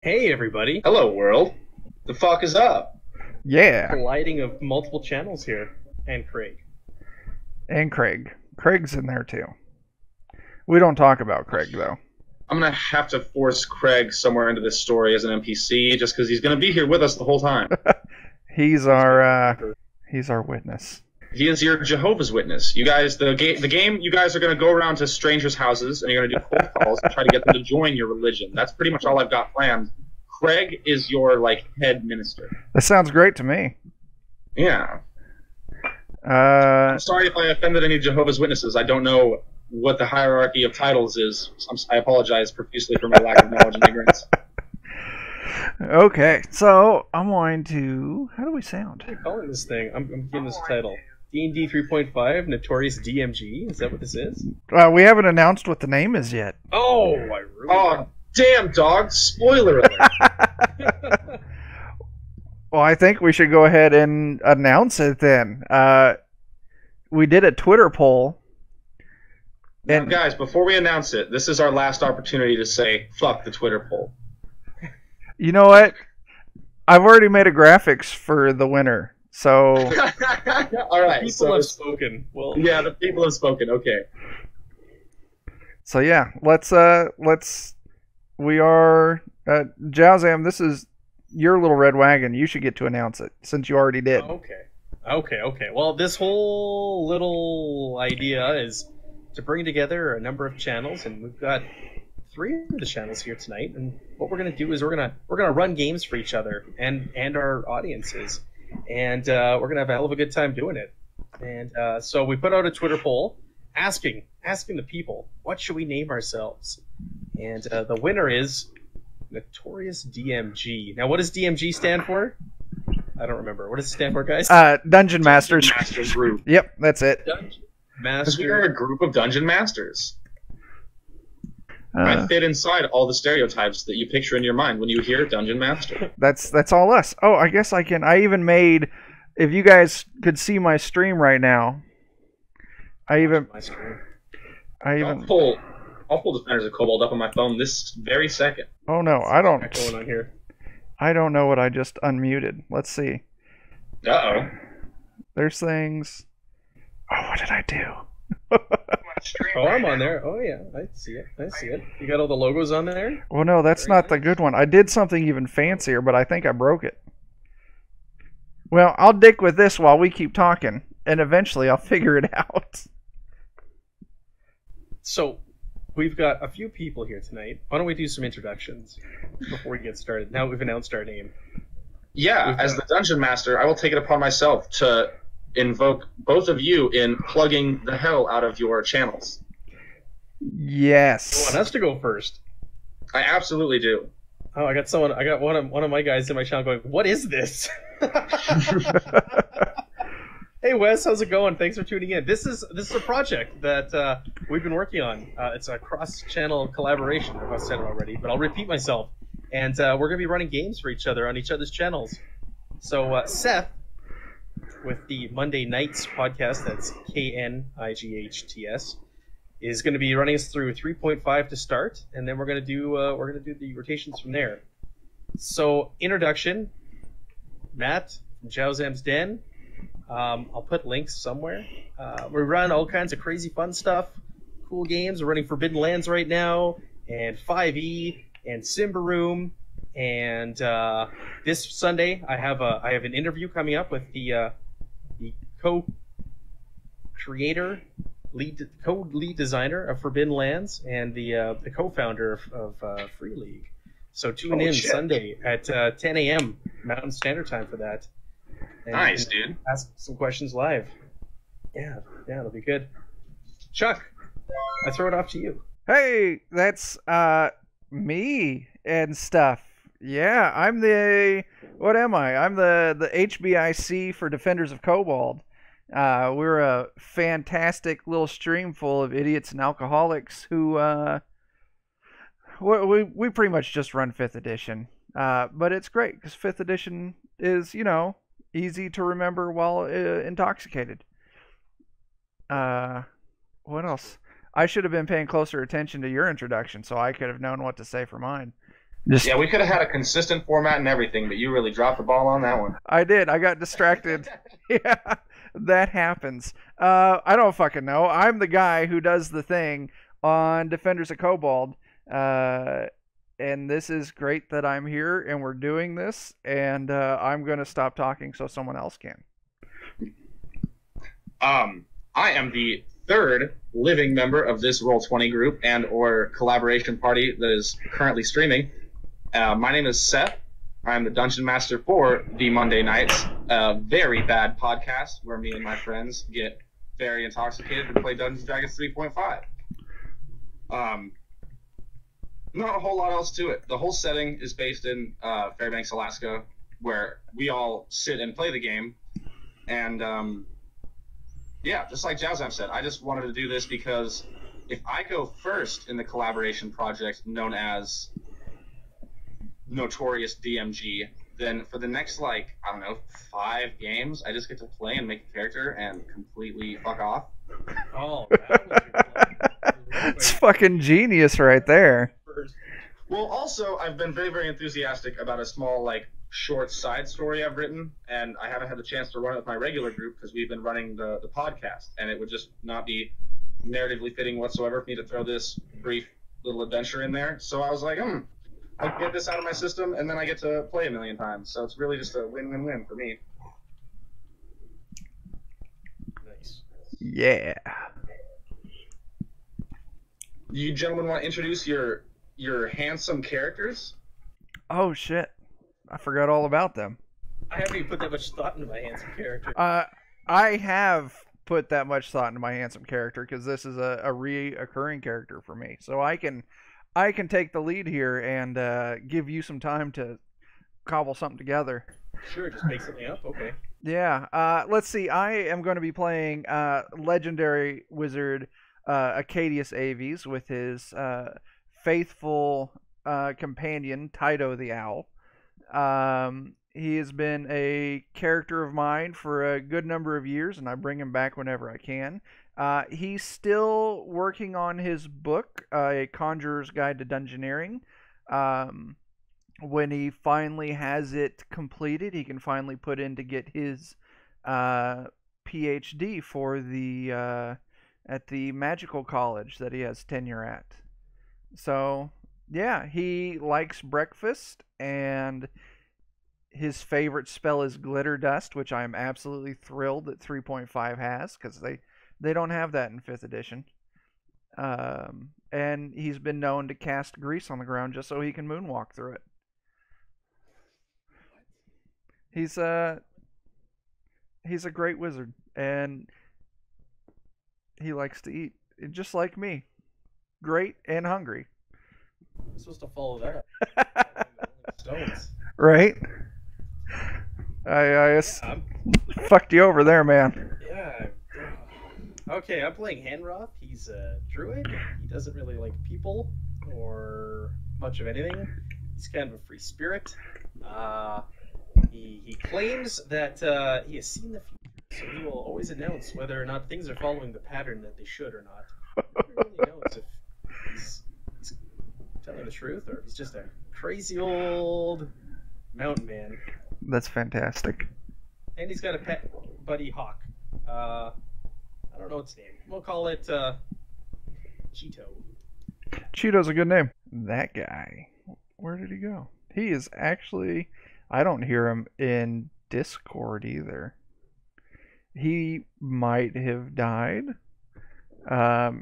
Hey everybody! Hello, world. The fuck is up? Yeah, Colliding of multiple channels here, and Craig. and Craig. Craig's in there too. We don't talk about Craig though. I'm gonna have to force Craig somewhere into this story as an NPC, just because he's gonna be here with us the whole time. He's our witness. He is your Jehovah's Witness. You guys, the game. You guys are gonna go around to strangers' houses and you're gonna do cold calls and try to get them to join your religion. That's pretty much all I've got planned. Craig is your head minister. That sounds great to me. Yeah. I'm sorry if I offended any Jehovah's Witnesses. I don't know what the hierarchy of titles is. I apologize profusely for my lack of knowledge and ignorance. Okay, so I'm going to. How do we sound? What are you calling this thing? I'm giving this a title. D&D 3.5, Notorious DMG. Is that what this is? We haven't announced what the name is yet. Oh, I ruined Oh, damn, dog. Spoiler alert. Well, I think we should go ahead and announce it then. We did a Twitter poll. Now, guys, before we announce it, this is our last opportunity to say, fuck the Twitter poll. You know what? I've already made a graphics for the winner. So All right. People have spoken. Well, yeah, the people have spoken. Okay. So yeah, let's we are Jowzam, this is your little red wagon. You should get to announce it since you already did. Okay. Well, this whole little idea is to bring together a number of channels, and we've got 3 of the channels here tonight. And what we're gonna do is we're gonna run games for each other and our audiences, and we're gonna have a hell of a good time doing it. And so we put out a Twitter poll asking the people, what should we name ourselves? And the winner is Notorious DMG. Now, what does DMG stand for? I don't remember. What does it stand for, guys? Dungeon Masters. Master group. Yep, that's it. Dungeon Because we are Master. a group of dungeon masters. I fit inside all the stereotypes that you picture in your mind when you hear dungeon master. That's all us. Oh, I guess I can. I even made. If you guys could see my stream right now, My screen. I'll pull Defenders of Cobalt up on my phone this very second. Oh no, I don't. What's going on here? I don't know what I just unmuted. Let's see. Uh-oh. There's things. Oh, what did I do? Oh, I'm on there. Oh yeah, I see it. You got all the logos on there? Well, no, that's Very not the good one. I did something even fancier, but I think I broke it. Well, I'll dick with this while we keep talking, and eventually I'll figure it out. So, we've got a few people here tonight. Why don't we do some introductions before we get started? Now we've announced our name. Yeah, as the dungeon master, I will take it upon myself to invoke both of you in plugging the hell out of your channels. You Yes. want us to go first? I absolutely do. Oh, I got one of my guys in my channel going, "What is this?" Hey Wes, how's it going? Thanks for tuning in. This is a project that we've been working on. It's a cross-channel collaboration. I've said it already, but I'll repeat myself. And we're going to be running games for each other on each other's channels. So Seth, with the Monday Nights podcast, that's KNIGHTS, is going to be running us through 3.5 to start, and then we're going to do the rotations from there. So introduction, Matt from Jowzam's Den. I'll put links somewhere. We run all kinds of crazy fun stuff, cool games. We're running Forbidden Lands right now, and 5e, and Simbaroom, and this Sunday I have an interview coming up with the co-creator, lead designer of Forbidden Lands, and the co-founder of Free League. So tune in shit. Sunday at 10 a.m. Mountain Standard Time for that. And Nice, dude. ask some questions live. Yeah, it'll be good. Chuck, I throw it off to you. Hey, that's me and stuff. Yeah, I'm the what am I? I'm the HBIC for Defenders of Cobalt. We're a fantastic little stream full of idiots and alcoholics who we pretty much just run 5th edition. But it's great because 5th edition is, easy to remember while intoxicated. What else? I should have been paying closer attention to your introduction so I could have known what to say for mine. Just Yeah, we could have had a consistent format and everything, but you really dropped the ball on that one. I did. I got distracted. Yeah, that happens. I don't fucking know. I'm the guy who does the thing on Defenders of Cobalt. And this is great that I'm here and we're doing this. And I'm going to stop talking so someone else can. I am the third living member of this Roll20 group and or collaboration party that is currently streaming. My name is Seth. I'm the Dungeon Master for the Monday Nights, a very bad podcast where me and my friends get very intoxicated and play Dungeons & Dragons 3.5. Not a whole lot else to it. The whole setting is based in Fairbanks, Alaska, where we all sit and play the game. And yeah, just like Jazam said, I just wanted to do this because if I go first in the collaboration project known as Notorious DMG, then for the next, like, I don't know, 5 games, I just get to play and make a character and completely fuck off. Oh, that was your plan. It's fucking genius right there. Well, also, I've been very, very enthusiastic about a small, like, short side story I've written, and I haven't had the chance to run it with my regular group because we've been running the podcast, and it would just not be narratively fitting whatsoever for me to throw this brief little adventure in there. So I was like, I'll get this out of my system, and then I get to play a million times. So it's really just a win-win-win for me. Nice. Yeah. You gentlemen want to introduce your handsome characters? Oh, shit. I forgot all about them. I haven't even put that much thought into my handsome character. I have put that much thought into my handsome character because this is a reoccurring character for me. So I can take the lead here and give you some time to cobble something together. Sure, just make something up. Okay. Yeah. Let's see. I am going to be playing legendary wizard Acadius Aves with his faithful companion Tyto the Owl. He has been a character of mine for a good number of years, and I bring him back whenever I can. He's still working on his book, A Conjurer's Guide to Dungeoneering. When he finally has it completed, he can finally put in to get his PhD for the at the magical college that he has tenure at. So, yeah, he likes breakfast, and his favorite spell is Glitter Dust, which I am absolutely thrilled that 3.5 has, because they don't have that in 5th edition. And he's been known to cast grease on the ground just so he can moonwalk through it. He's a great wizard, and he likes to eat, just like me. Great and hungry. I'm supposed to follow that up. Stones. Right? I fucked you over there, man. Yeah. Okay, I'm playing Hanroth. He's a druid. He doesn't really like people or much of anything. He's kind of a free spirit. He claims that he has seen the future, so he will always announce whether or not things are following the pattern that they should or not. Nobody really knows if he's telling the truth or if he's just a crazy old mountain man. That's fantastic. And he's got a pet buddy hawk. I don't know its name. We'll call it Cheeto. Cheeto's a good name. That guy. Where did he go? He is actually... I don't hear him in Discord either. He might have died.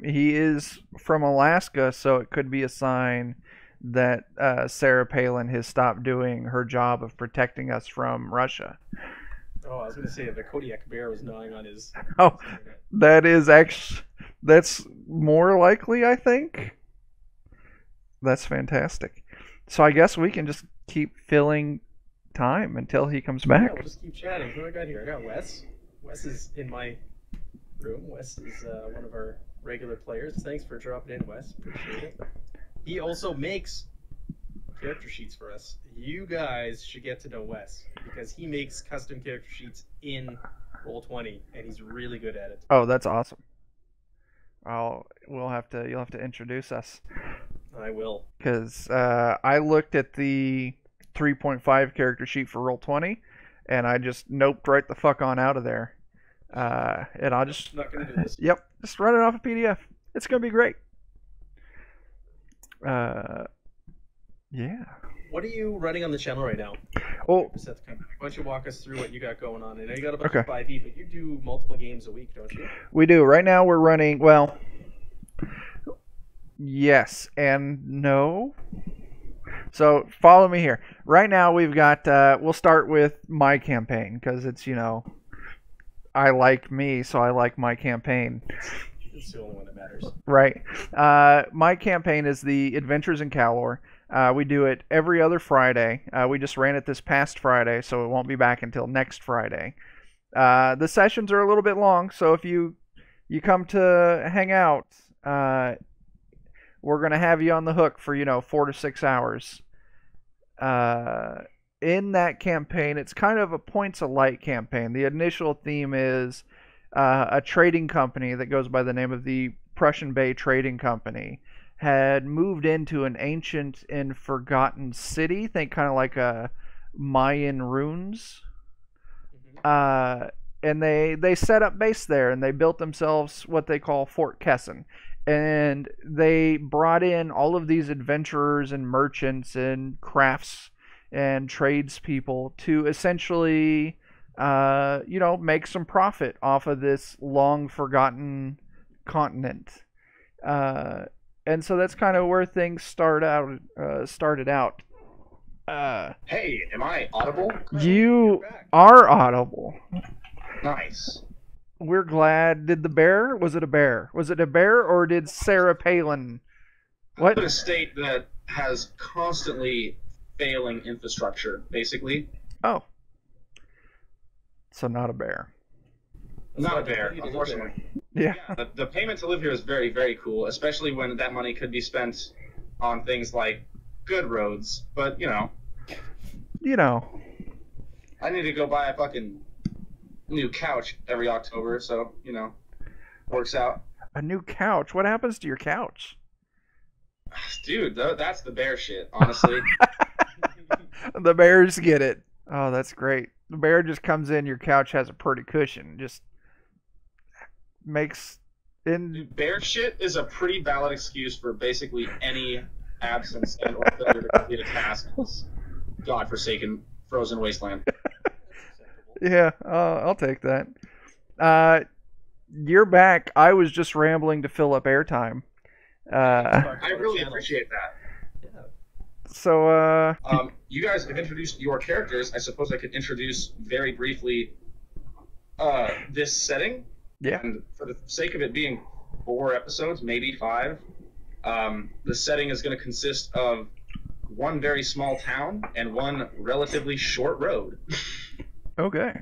He is from Alaska, so it could be a sign that Sarah Palin has stopped doing her job of protecting us from Russia. Oh, I was going to say the Kodiak bear was gnawing on his... Oh, that is actually... That's more likely, I think. That's fantastic. So I guess we can just keep filling time until he comes back. Yeah, we'll just keep chatting. Who do I got here? I got Wes. Wes is in my room. Wes is one of our regular players. Thanks for dropping in, Wes. Appreciate it. He also makes character sheets for us. You guys should get to know Wes because he makes custom character sheets in Roll20, and he's really good at it. Oh, that's awesome. You'll have to introduce us. I will. Because I looked at the 3.5 character sheet for Roll20, and I just noped right the fuck on out of there. And I'll just Not gonna do this. Yep, just run it off a PDF. It's gonna be great. Yeah. What are you running on the channel right now? Well, Seth, why don't you walk us through what you got going on? I know you got a bunch Okay. of 5e, but you do multiple games a week, don't you? we do. Right now we're running, well, yes and no. So follow me here. Right now we've got, we'll start with my campaign, because it's, I like me, so I like my campaign. It's the only one that matters. Right. My campaign is the Adventures in Calor. We do it every other Friday. We just ran it this past Friday, so it won't be back until next Friday. The sessions are a little bit long, so if you come to hang out, we're going to have you on the hook for, 4 to 6 hours. In that campaign, it's kind of a points of light campaign. The initial theme is a trading company that goes by the name of the Prussian Bay Trading Company had moved into an ancient and forgotten city. Think kind of like a Mayan ruins. And they set up base there, and they built themselves what they call Fort Kesson. And they brought in all of these adventurers and merchants and crafts and tradespeople to essentially, make some profit off of this long forgotten continent. And so that's kind of where things started out. Hey, am I audible? You are audible. Nice. We're glad. Did the bear? Was it a bear? Was it a bear, or did Sarah Palin? What? In a state that has constantly failing infrastructure, basically. Oh. So not a bear. Not a bear, unfortunately. Yeah. The payment to live here is very, very cool, especially when that money could be spent on things like good roads. But, I need to go buy a fucking new couch every October, so, works out. A new couch? What happens to your couch? Dude, that's the bear shit, honestly. The bears get it. Oh, that's great. The bear just comes in, your couch has a pretty cushion. Just makes... Dude, bear shit is a pretty valid excuse for basically any absence and or failure to complete a task in this godforsaken frozen wasteland. Yeah, I'll take that. You're back. I was just rambling to fill up airtime. I really appreciate that. So, you guys have introduced your characters. I suppose I could introduce very briefly this setting. Yeah. And for the sake of it being 4 episodes, maybe 5, the setting is going to consist of one very small town and one relatively short road. Okay.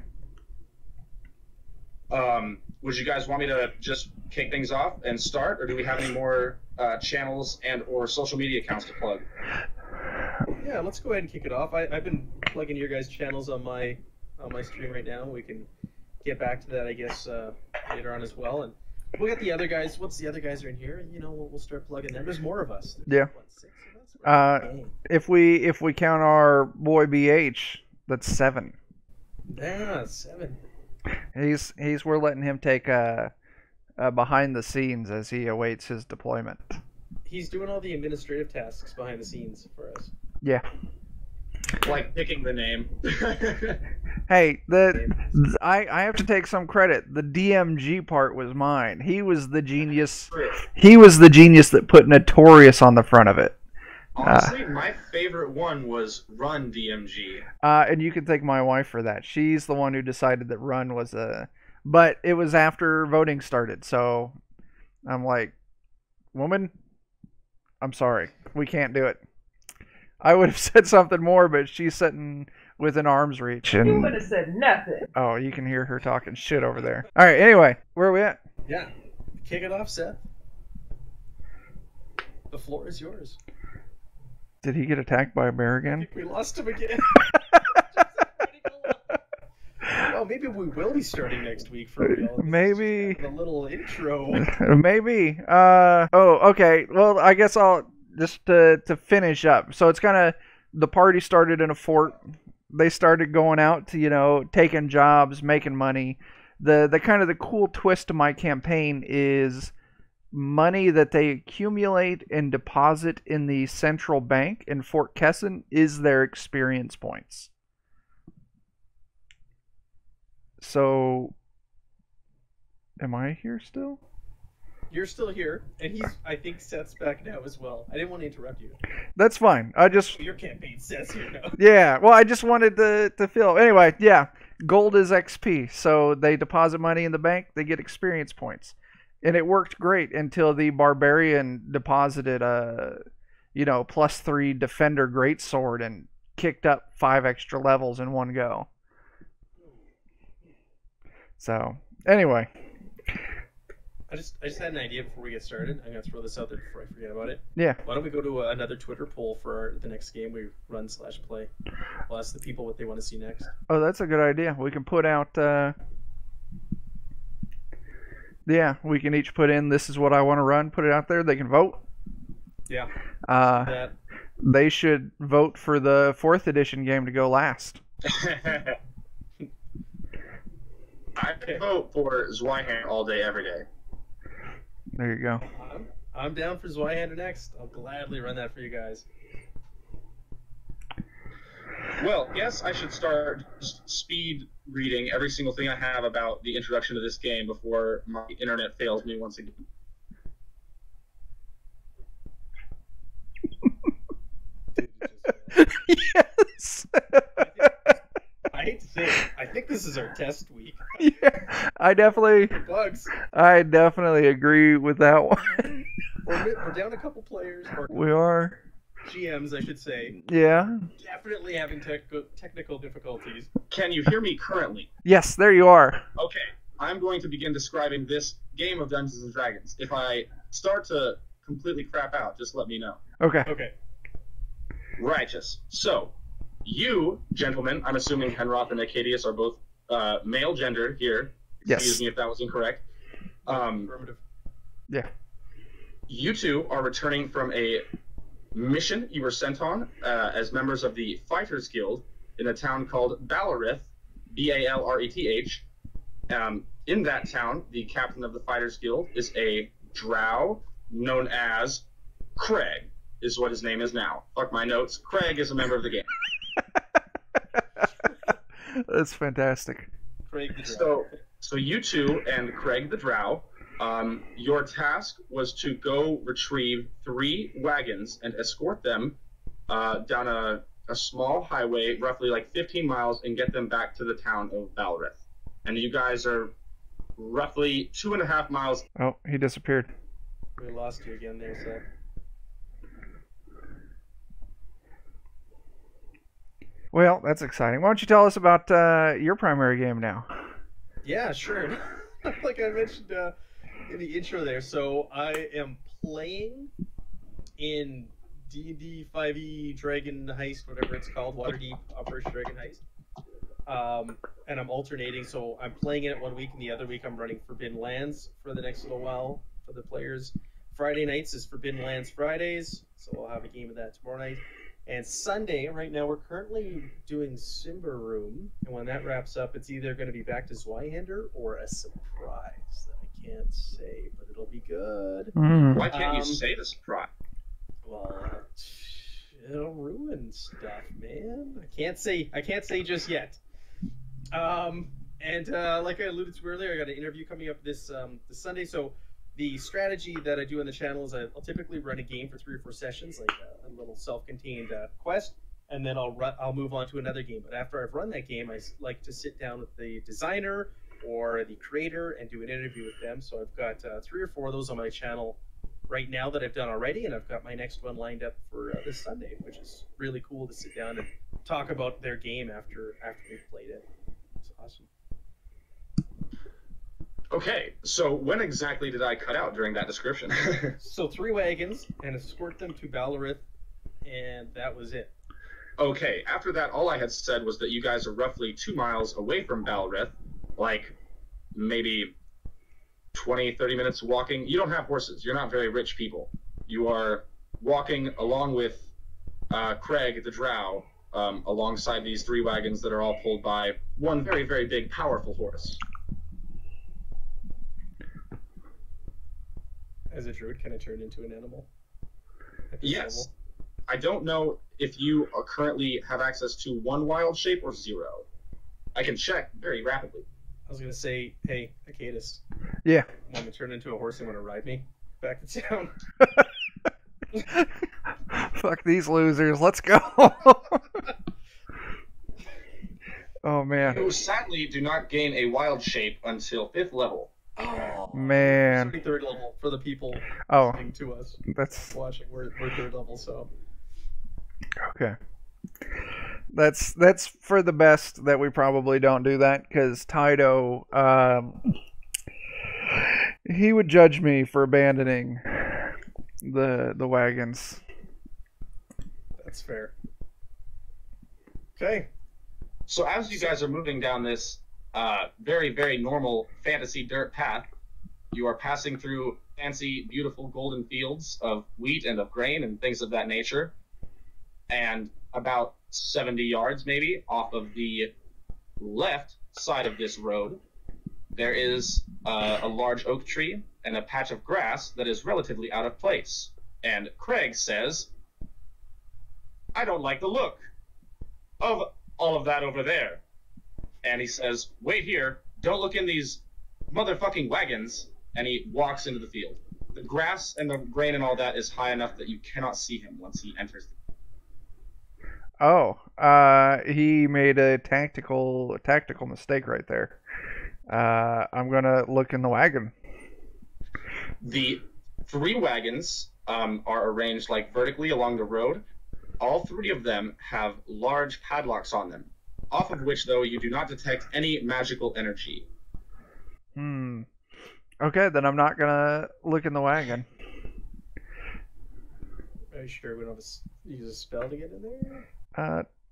Would you guys want me to just kick things off and start, or do we have any more channels and or social media accounts to plug? Yeah, let's go ahead and kick it off. I've been plugging your guys' channels on my stream right now. We can get back to that, I guess, later on as well. And we'll get the other guys. Once the other guys are in here, we'll start plugging them. There's more of us. Yeah. What, 6 of us? If we count our boy BH, that's 7. Yeah, 7. We're letting him take behind the scenes as he awaits his deployment. He's doing all the administrative tasks behind the scenes for us. Yeah. Like picking the name. Hey, I have to take some credit. The DMG part was mine. He was the genius. He was the genius that put Notorious on the front of it. Honestly, my favorite one was Run DMG. And you can thank my wife for that. She's the one who decided that Run was but it was after voting started, so I'm like, woman, I'm sorry. We can't do it. I would have said something more, but she's sitting within arm's reach. And... You would have said nothing. Oh, you can hear her talking shit over there. All right, anyway, where are we at? Yeah. Kick it off, Seth. The floor is yours. Did he get attacked by a bear I again? think we lost him again. Well, maybe we will be starting next week for real. Maybe. A little intro. Maybe. Oh, okay. Well, I guess I'll just to finish up. So it's kind of the party started in a fort. They started going out to taking jobs, making money. The kind of the cool twist to my campaign is money that they accumulate and deposit in the central bank in Fort Kesson is their experience points. So, am I here still? You're still here, and I think Seth's back now as well. I didn't want to interrupt you. That's fine. I just... Your campaign Seth's here now. Yeah, well, I just wanted to feel... Anyway, yeah, gold is XP, so they deposit money in the bank, they get experience points. And it worked great until the barbarian deposited a, +3 defender greatsword and kicked up 5 extra levels in one go. So, anyway... I just had an idea before we get started. I'm going to throw this out there before I forget about it. Yeah. Why don't we go to another Twitter poll for the next game we run/play? We'll ask the people what they want to see next. Oh, that's a good idea. We can put out... Yeah, we can each put in, this is what I want to run, put it out there. They can vote. Yeah. They should vote for the 4th edition game to go last. I vote for Zweihander all day, every day. There you go. I'm down for Zweihander next. I'll gladly run that for you guys. Well, yes, I should start speed reading every single thing I have about the introduction to this game before my internet fails me once again. Yes. I hate to say it, I think this is our test week. Yeah, I definitely agree with that one. We're down a couple players. We are. GMs, I should say. Yeah. Definitely having technical difficulties. Can you hear me currently? Yes, there you are. Okay, I'm going to begin describing this game of Dungeons & Dragons. If I start to completely crap out, just let me know. Okay. Okay. Righteous. So, you, gentlemen, I'm assuming Henroth and Acadius are both male gender here. Yes. Excuse me if that was incorrect. Affirmative. Yeah. You two are returning from a mission you were sent on as members of the Fighters Guild in a town called Ballareth, B-A-L-R-E-T-H. In that town, the captain of the Fighters Guild is a drow known as Craig, is what his name is now. Fuck my notes. Craig is a member of the game. That's fantastic. Craig the drow. So you two and Craig the drow, your task was to go retrieve 3 wagons and escort them down a small highway, roughly like 15 miles, and get them back to the town of Ballareth. And you guys are roughly 2.5 miles. Oh, he disappeared. We lost you again there, Seth. Well, that's exciting. Why don't you tell us about your primary game now? Yeah, sure. Like I mentioned in the intro there, so I am playing in D&D 5e Dragon Heist, whatever it's called, Waterdeep Operation Dragon Heist. And I'm alternating, so I'm playing it one week, and the other week I'm running Forbidden Lands for the next little while for the players. Friday nights is Forbidden Lands Fridays, so we'll have a game of that tomorrow night. And Sunday, right now, we're currently doing Simber Room, and when that wraps up, it's either going to be back to Zweihander or a surprise that I can't say, but it'll be good. Why can't you say the surprise? Well, it'll ruin stuff, man. I can't say just yet. And like I alluded to earlier, I got an interview coming up this Sunday. So the strategy that I do on the channel is I'll typically run a game for 3 or 4 sessions, like a little self-contained quest, and then I'll move on to another game. But after I've run that game, I like to sit down with the designer or the creator and do an interview with them. So I've got 3 or 4 of those on my channel right now that I've done already, and I've got my next one lined up for this Sunday, which is really cool to sit down and talk about their game after we've played it. It's awesome. Okay, so when exactly did I cut out during that description? So 3 wagons, and escort them to Ballareth, and that was it. Okay, after that, all I had said was that you guys are roughly 2 miles away from Ballareth, like maybe 20, 30 minutes walking. You don't have horses. You're not very rich people. You are walking along with Craig the Drow alongside these 3 wagons that are all pulled by one very, very big, powerful horse. As a druid, can I turn into an animal? Yes. Level? I don't know if you are currently have access to 1 wild shape or 0. I can check very rapidly. I was gonna say, hey, Akatis. Yeah. Want to turn into a horse and want to ride me back to town? Fuck these losers. Let's go. Oh, man. You sadly do not gain a wild shape until 5th level. Oh, Man. Starting 3rd level for the people Oh, listening to us that's watching. We're 3rd level, so okay. That's for the best that we probably don't do that, because Tydo, he would judge me for abandoning the wagons. that's fair. Okay. So as you guys are moving down this very, very normal fantasy dirt path, you are passing through fancy, beautiful golden fields of wheat and of grain and things of that nature. And about 70 yards, maybe, off of the left side of this road, there is a large oak tree and a patch of grass that is relatively out of place. And Craig says, I don't like the look of all of that over there. And he says, wait here, don't look in these motherfucking wagons. And he walks into the field. The grass and the grain and all that is high enough that you cannot see him once he enters the Oh, he made a tactical mistake right there. I'm gonna look in the wagon. The 3 wagons are arranged like vertically along the road. All 3 of them have large padlocks on them, off of which, though, you do not detect any magical energy. Okay, then I'm not gonna look in the wagon. Are you sure we don't have use a spell to get in there?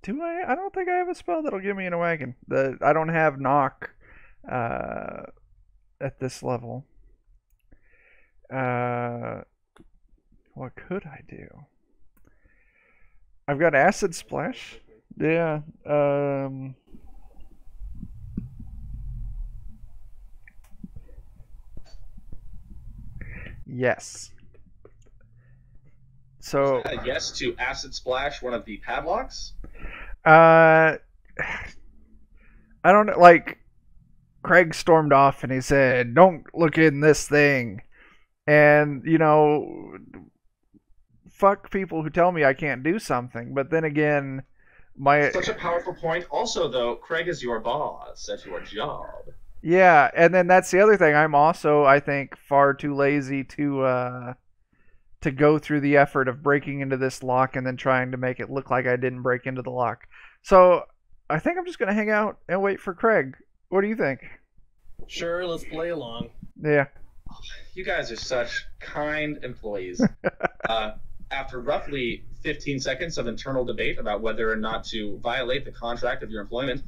Do I? I don't think I have a spell that'll get me in a wagon. I don't have knock at this level. What could I do? I've got acid splash. Yeah. Yes. So Is that a yes to acid splash one of the padlocks? I don't know, like, Craig stormed off and he said, "Don't look in this thing." And, fuck people who tell me I can't do something. But then again, Such a powerful point. Also, though, Craig is your boss at your job. Yeah, and then that's the other thing. I'm also, I think, far too lazy to go through the effort of breaking into this lock and then trying to make it look like I didn't break into the lock. So I think I'm just going to hang out and wait for Craig. What do you think? Sure, let's play along. Yeah. You guys are such kind employees. After roughly 15 seconds of internal debate about whether or not to violate the contract of your employment,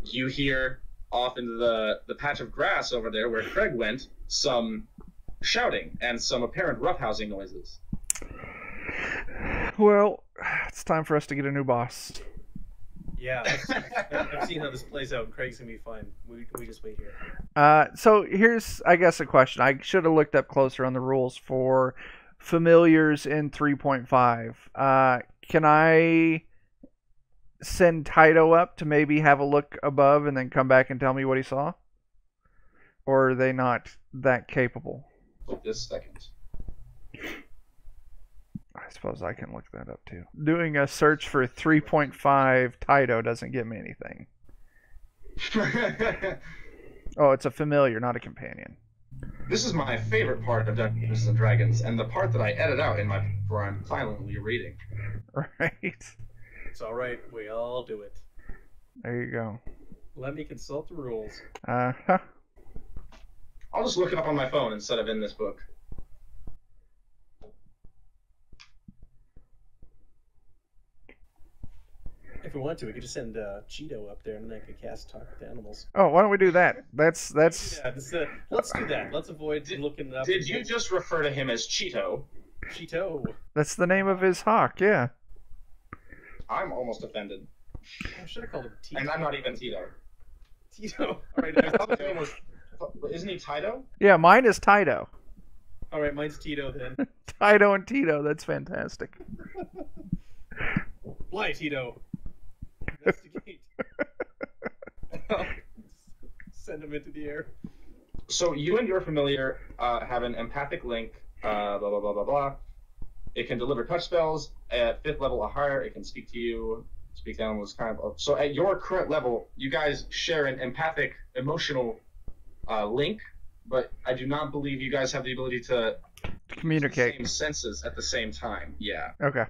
you hear off into the patch of grass over there where Craig went some shouting and some apparent roughhousing noises. Well, it's time for us to get a new boss. Yeah, I've seen how this plays out. Craig's gonna be fine. We just wait here. So here's, I guess, a question. I should have looked up closer on the rules for familiars in 3.5. Can I send Tydo up to maybe have a look above and then come back and tell me what he saw? Or are they not that capable? This second. I suppose I can look that up too. Doing a search for 3.5 Tydo doesn't get me anything. Oh, it's a familiar, not a companion. This is my favorite part of Dungeons and Dragons, and the part that I edit out in my book where I'm silently reading. Right. It's all right. We all do it. There you go. Let me consult the rules. Uh-huh. I'll just look it up on my phone instead of in this book. If we want to, we could just send Cheeto up there, and then I could cast Talk with Animals. Oh, why don't we do that? That's. Yeah, let's do that. Let's avoid looking up. Did you just refer to him as Cheeto? Cheeto. That's the name of his hawk, yeah. I'm almost offended. I should have called him Tito. And I'm not even Tito. Tito. All right, I thought his name was... Isn't he Tito? Yeah, mine is Tito. all right, mine's Tito then. Tito and Tito, that's fantastic. Fly, Tito. Investigate. Send him into the air. So you and your familiar have an empathic link, blah, blah, blah, blah, blah. It can deliver touch spells. At 5th level or higher, it can speak to you. Speak to animals, kind of. So at your current level, you guys share an empathic, emotional link, but I do not believe you guys have the ability to communicate. Same senses at the same time. Yeah. Okay.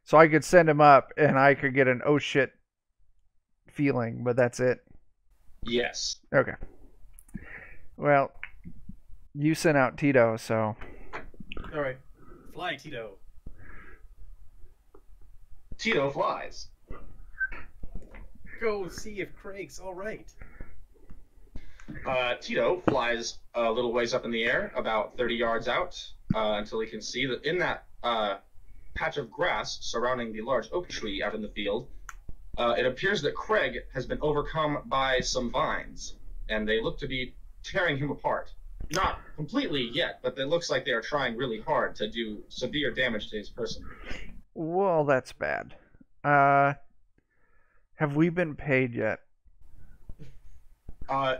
So I could send him up, and I could get an oh shit feeling, but that's it. Yes. Okay. Well, you sent out Tito, so. All right, fly, Tito. Tito flies. Go see if Craig's all right. Tito flies a little ways up in the air, about 30 yards out, until he can see that in that patch of grass surrounding the large oak tree out in the field, it appears that Craig has been overcome by some vines, and they look to be tearing him apart. Not completely yet, but it looks like they are trying really hard to do severe damage to his person. Well, that's bad. Have we been paid yet?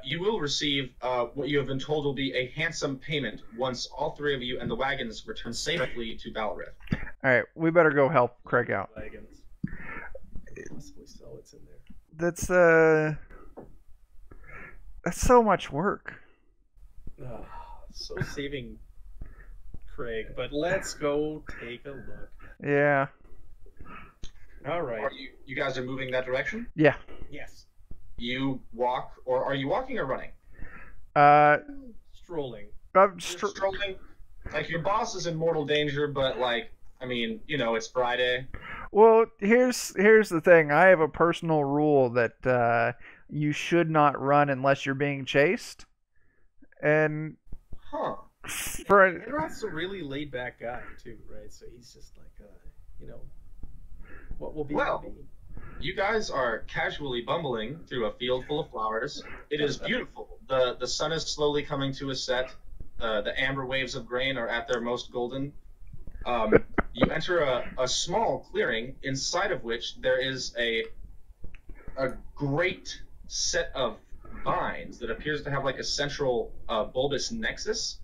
You will receive what you have been told will be a handsome payment once all 3 of you and the wagons return safely to Balriff. Alright, we better go help Craig out. Wagons. Possibly sell what's in there. That's so much work. So saving Craig, but let's go take a look. Yeah. All right. You guys are moving that direction? Yeah. Yes. You walk, or are you walking or running? Strolling. I'm Strolling. Like, your boss is in mortal danger, but, like, I mean, you know, it's Friday. Well, here's the thing. I have a personal rule that you should not run unless you're being chased. And Enroth's a really laid back guy too, right? So he's just like, you know, what will be. Well, you guys are casually bumbling through a field full of flowers. It is beautiful. The sun is slowly coming to a set. The amber waves of grain are at their most golden. You enter a small clearing, inside of which there is a great set of vines that appears to have like a central bulbous nexus,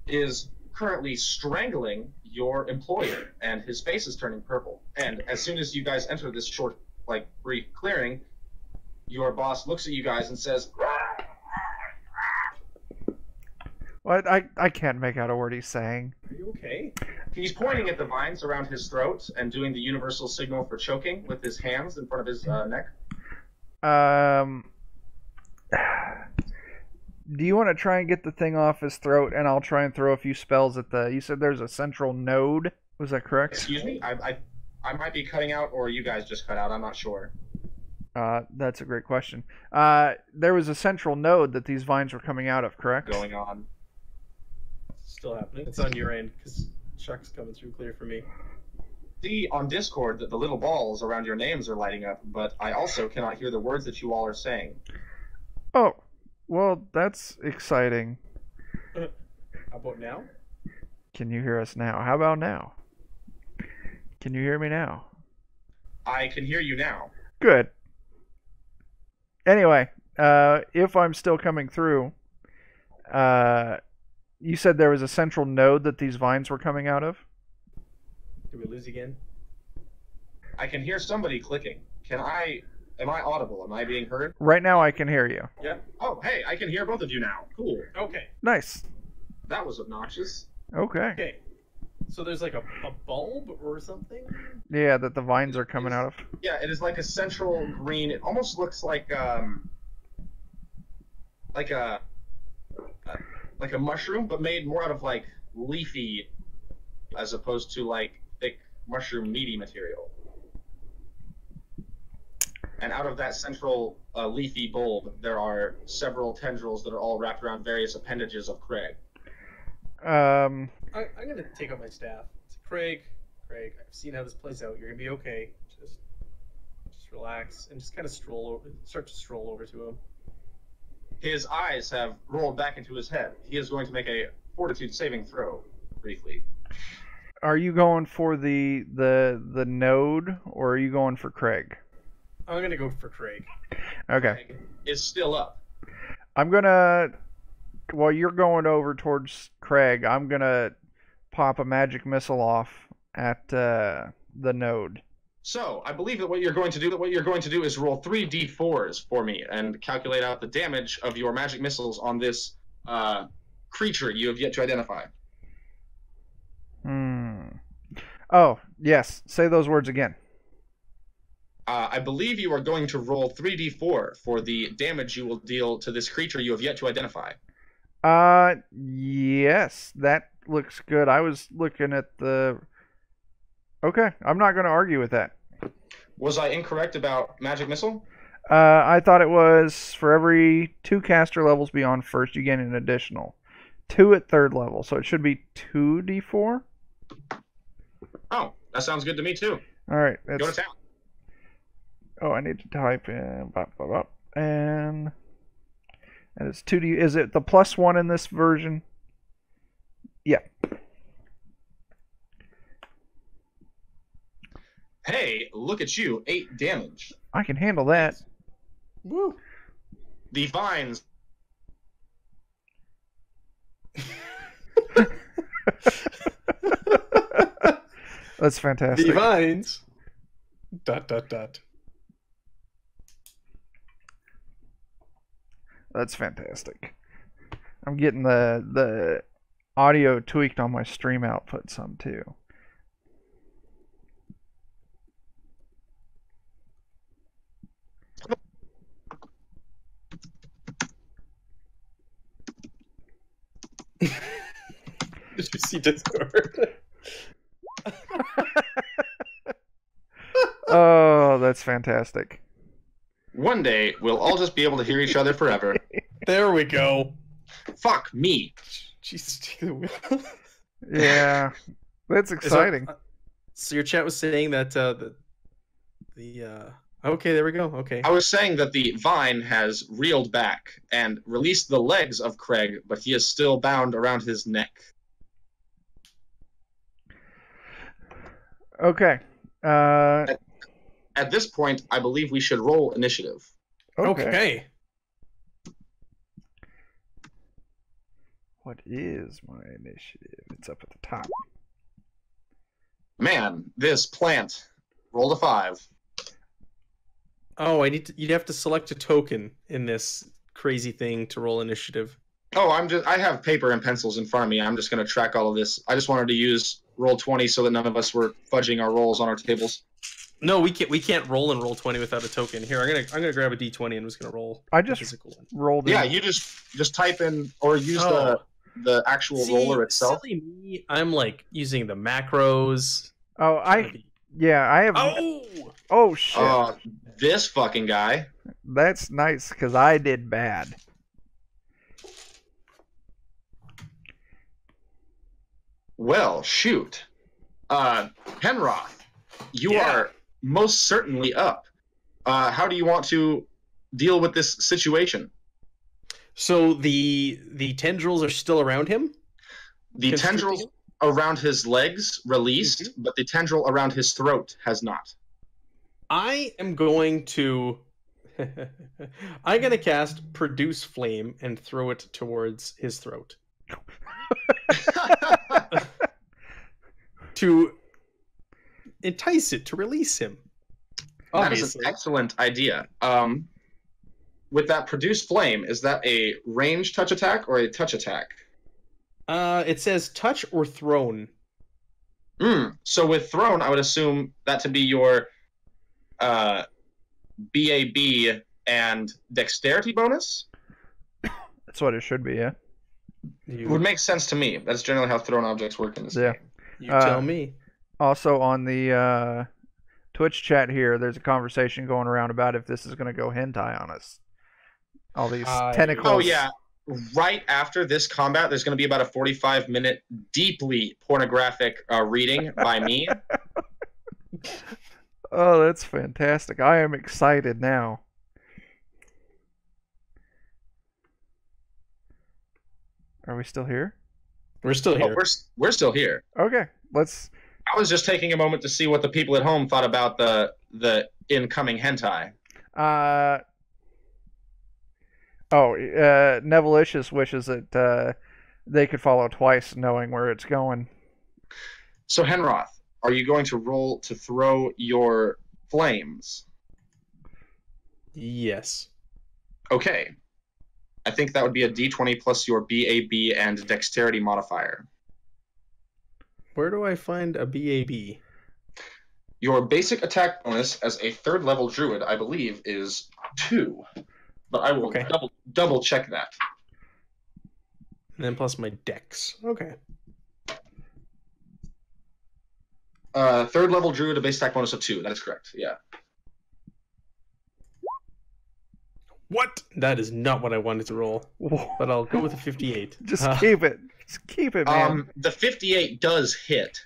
is currently strangling your employer, and his face is turning purple. And as soon as you guys enter this short, like, brief clearing, your boss looks at you guys and says, What? I can't make out a word he's saying. Are you okay? He's pointing at the vines around his throat and doing the universal signal for choking with his hands in front of his neck. Do you want to try and get the thing off his throat, and I'll try and throw a few spells at the... You said there's a central node? Was that correct? Excuse me? I might be cutting out, or you guys just cut out. I'm not sure. That's a great question. There was a central node that these vines were coming out of, correct? Going on. Still happening. It's on your end, because Chuck's coming through clear for me. See on Discord that the little balls around your names are lighting up, but I also cannot hear the words that you all are saying. Oh, well, that's exciting. How about now? Can you hear us now? How about now? Can you hear me now? I can hear you now. Good. Anyway, if I'm still coming through, you said there was a central node that these vines were coming out of? Did we lose again? I can hear somebody clicking. Am I audible? Am I being heard? Right now I can hear you. Yeah. Oh, hey, I can hear both of you now. Cool. Okay. Nice. That was obnoxious. Okay. Okay. So there's like a bulb or something? Yeah, that the vines are coming out of. Yeah, it is like a central green. It almost looks like a mushroom, but made more out of like leafy, as opposed to like thick mushroom meaty material. And out of that central leafy bulb, there are several tendrils that are all wrapped around various appendages of Craig. I'm gonna take out my staff. Craig, I've seen how this plays out. You're gonna be okay. Just relax and just kind of start to stroll over to him. His eyes have rolled back into his head. He is going to make a fortitude saving throw briefly. Are you going for the node, or are you going for Craig? I'm gonna go for Craig. Okay. Craig is still up. I'm gonna. While you're going over towards Craig, I'm gonna pop a magic missile off at the node. So I believe that what you're going to do is roll 3d4s for me and calculate out the damage of your magic missiles on this creature you have yet to identify. Oh, yes. Say those words again. I believe you are going to roll 3d4 for the damage you will deal to this creature you have yet to identify. Yes, that looks good. I was looking at the... Okay, I'm not going to argue with that. Was I incorrect about magic missile? I thought it was for every 2 caster levels beyond first, you gain an additional 2 at 3rd level, so it should be 2d4. Oh, that sounds good to me too. All right, Go to town. Oh, I need to type in and it's 2d. Is it the +1 in this version? Yeah. Hey, look at you, 8 damage. I can handle that. Woo! The vines. That's fantastic. The vines. ... That's fantastic. I'm getting the audio tweaked on my stream output some too. Did you see Discord? Oh, that's fantastic. One day, we'll all just be able to hear each other forever. There we go. Fuck me. Jesus, take the wheel. Yeah, that's exciting. So your chat was saying that okay, there we go. Okay. I was saying that the vine has reeled back and released the legs of Craig, but he is still bound around his neck. Okay. At this point, I believe we should roll initiative. Okay. What is my initiative? It's up at the top. Man, this plant rolled a 5. Oh, you'd have to select a token in this crazy thing to roll initiative. Oh, I have paper and pencils in front of me. I'm just going to track all of this. I just wanted to use roll 20 so that none of us were fudging our rolls on our tables. No, we can't roll and roll 20 without a token. Here, I'm gonna grab a d20 and I'm just gonna roll. I just rolled in. Yeah, you just type in or use the actual roller itself. Silly me, I'm like using the macros. Oh, I have. Oh shit! This fucking guy. That's nice because I did bad. Well, shoot. Penroth, you are most certainly up. How do you want to deal with this situation? So the tendrils are still around him? The tendrils around his legs released, but the tendril around his throat has not. I am going to... I'm going to cast Produce Flame and throw it towards his throat. To entice it, to release him. That is an excellent idea. With that Produce Flame, is that a range touch attack or a touch attack? It says touch or thrown. So with thrown, I would assume that to be your BAB and dexterity bonus? That's what it should be, yeah. It would make sense to me. That's generally how thrown objects work in this game. You tell me. Also, on the Twitch chat here, there's a conversation going around about if this is going to go hentai on us. All these tentacles. Oh, yeah. right after this combat, there's going to be about a 45-minute deeply pornographic reading by me. Oh, that's fantastic. I am excited now. Are we still here? We're still here. Oh, we're still here. Okay, let's... I was just taking a moment to see what the people at home thought about the incoming hentai. Nevelicious wishes that they could follow twice, knowing where it's going. So, Henroth, are you going to roll to throw your flames? Yes. Okay. I think that would be a d20 plus your BAB and dexterity modifier. Where do I find a BAB? Your basic attack bonus as a 3rd level druid, I believe, is 2. But I will double check that. And then plus my dex. Okay. 3rd level druid, a base attack bonus of 2. That is correct. Yeah. What? That is not what I wanted to roll. But I'll go with a 58. Just keep it. Just keep it, man. The 58 does hit.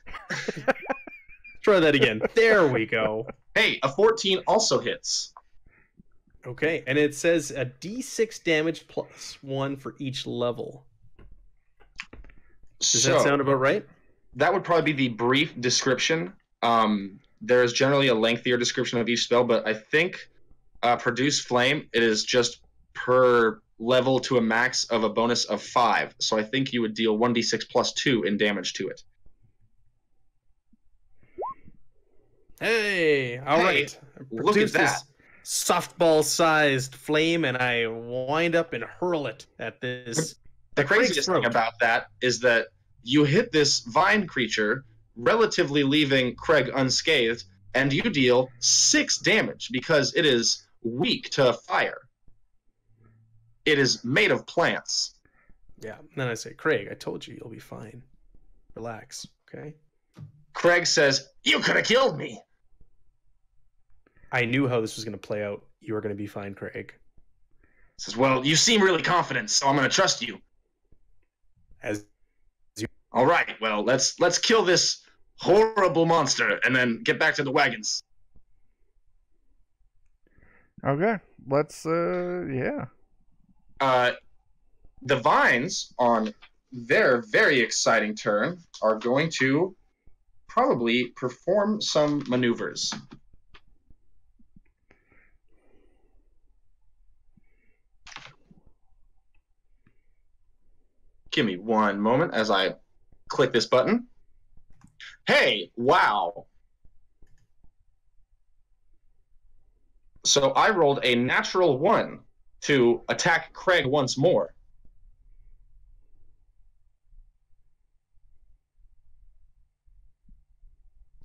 Try that again. There we go. Hey, a 14 also hits. Okay, and it says a d6 damage plus 1 for each level. Does that sound about right? That would probably be the brief description. There is generally a lengthier description of each spell, but I think Produce Flame, it is just per level to a max of a bonus of 5. So I think you would deal 1d6 plus 2 in damage to it. Hey, all right. Look at that. Softball-sized flame, and I wind up and hurl it at this. The craziest thing about that is that you hit this vine creature, relatively leaving Craig unscathed, and you deal 6 damage because it is weak to fire. It is made of plants. Yeah, and then I say, Craig, I told you you'll be fine. Relax, okay? Craig says, "You could have killed me." I knew how this was going to play out. You were going to be fine, Craig. Says, "Well, you seem really confident, so I'm going to trust you." All right, well, let's kill this horrible monster and then get back to the wagons. Okay, let's, yeah. The vines, on their very exciting turn, are going to probably perform some maneuvers. Give me one moment as I click this button. Hey, wow. So I rolled a natural 1 to attack Craig once more.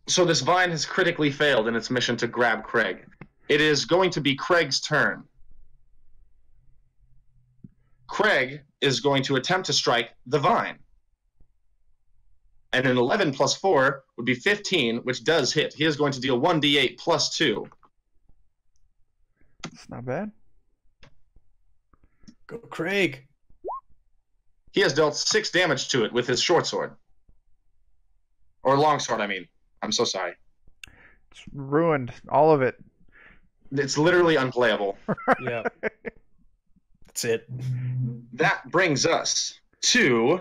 So this vine has critically failed in its mission to grab Craig. It is going to be Craig's turn. Craig is going to attempt to strike the vine. And an 11 plus 4 would be 15, which does hit. He is going to deal 1d8 plus 2. It's not bad. Go, Craig. He has dealt 6 damage to it with his short sword. Or long sword, I mean. I'm so sorry. It's ruined. All of it. It's literally unplayable. Yeah. That's it. That brings us to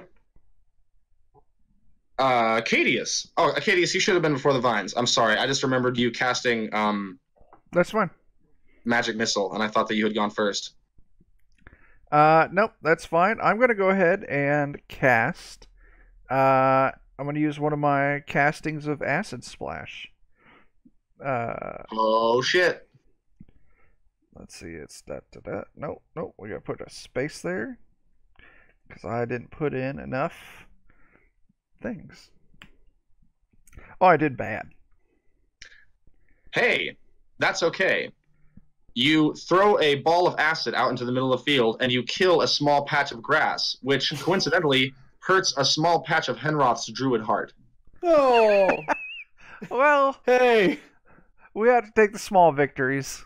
Acadius. Oh, Acadius, you should have been before the vines. I'm sorry. I just remembered you casting That's fine. Magic Missile, and I thought that you had gone first. Nope, that's fine. I'm going to go ahead and cast. I'm going to use one of my castings of Acid Splash. Oh, shit. Let's see, it's that. Nope, we got to put a space there. Because I didn't put in enough things. Oh, I did bad. Hey, that's okay. You throw a ball of acid out into the middle of the field, and you kill a small patch of grass, which coincidentally hurts a small patch of Henroth's druid heart. Oh! Well, Hey! we have to take the small victories.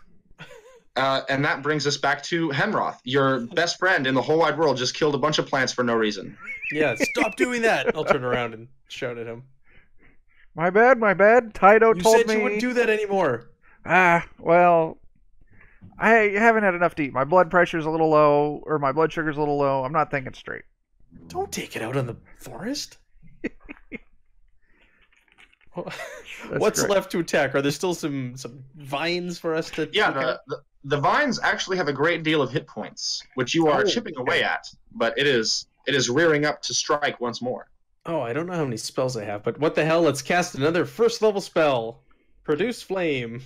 And that brings us back to Henroth. Your best friend in the whole wide world just killed a bunch of plants for no reason. Yeah, stop doing that. I'll turn around and shout at him. My bad, my bad. Taito You told said me. you wouldn't do that anymore. Well, I haven't had enough to eat. My blood pressure's a little low, or my blood sugar's a little low. I'm not thinking straight. Don't take it out on the forest. What's great. left to attack? Are there still some vines for us to? Yeah, the vines actually have a great deal of hit points, which you are chipping away at, but it is rearing up to strike once more. Oh, I don't know how many spells I have, but what the hell? Let's cast another first level spell. Produce flame.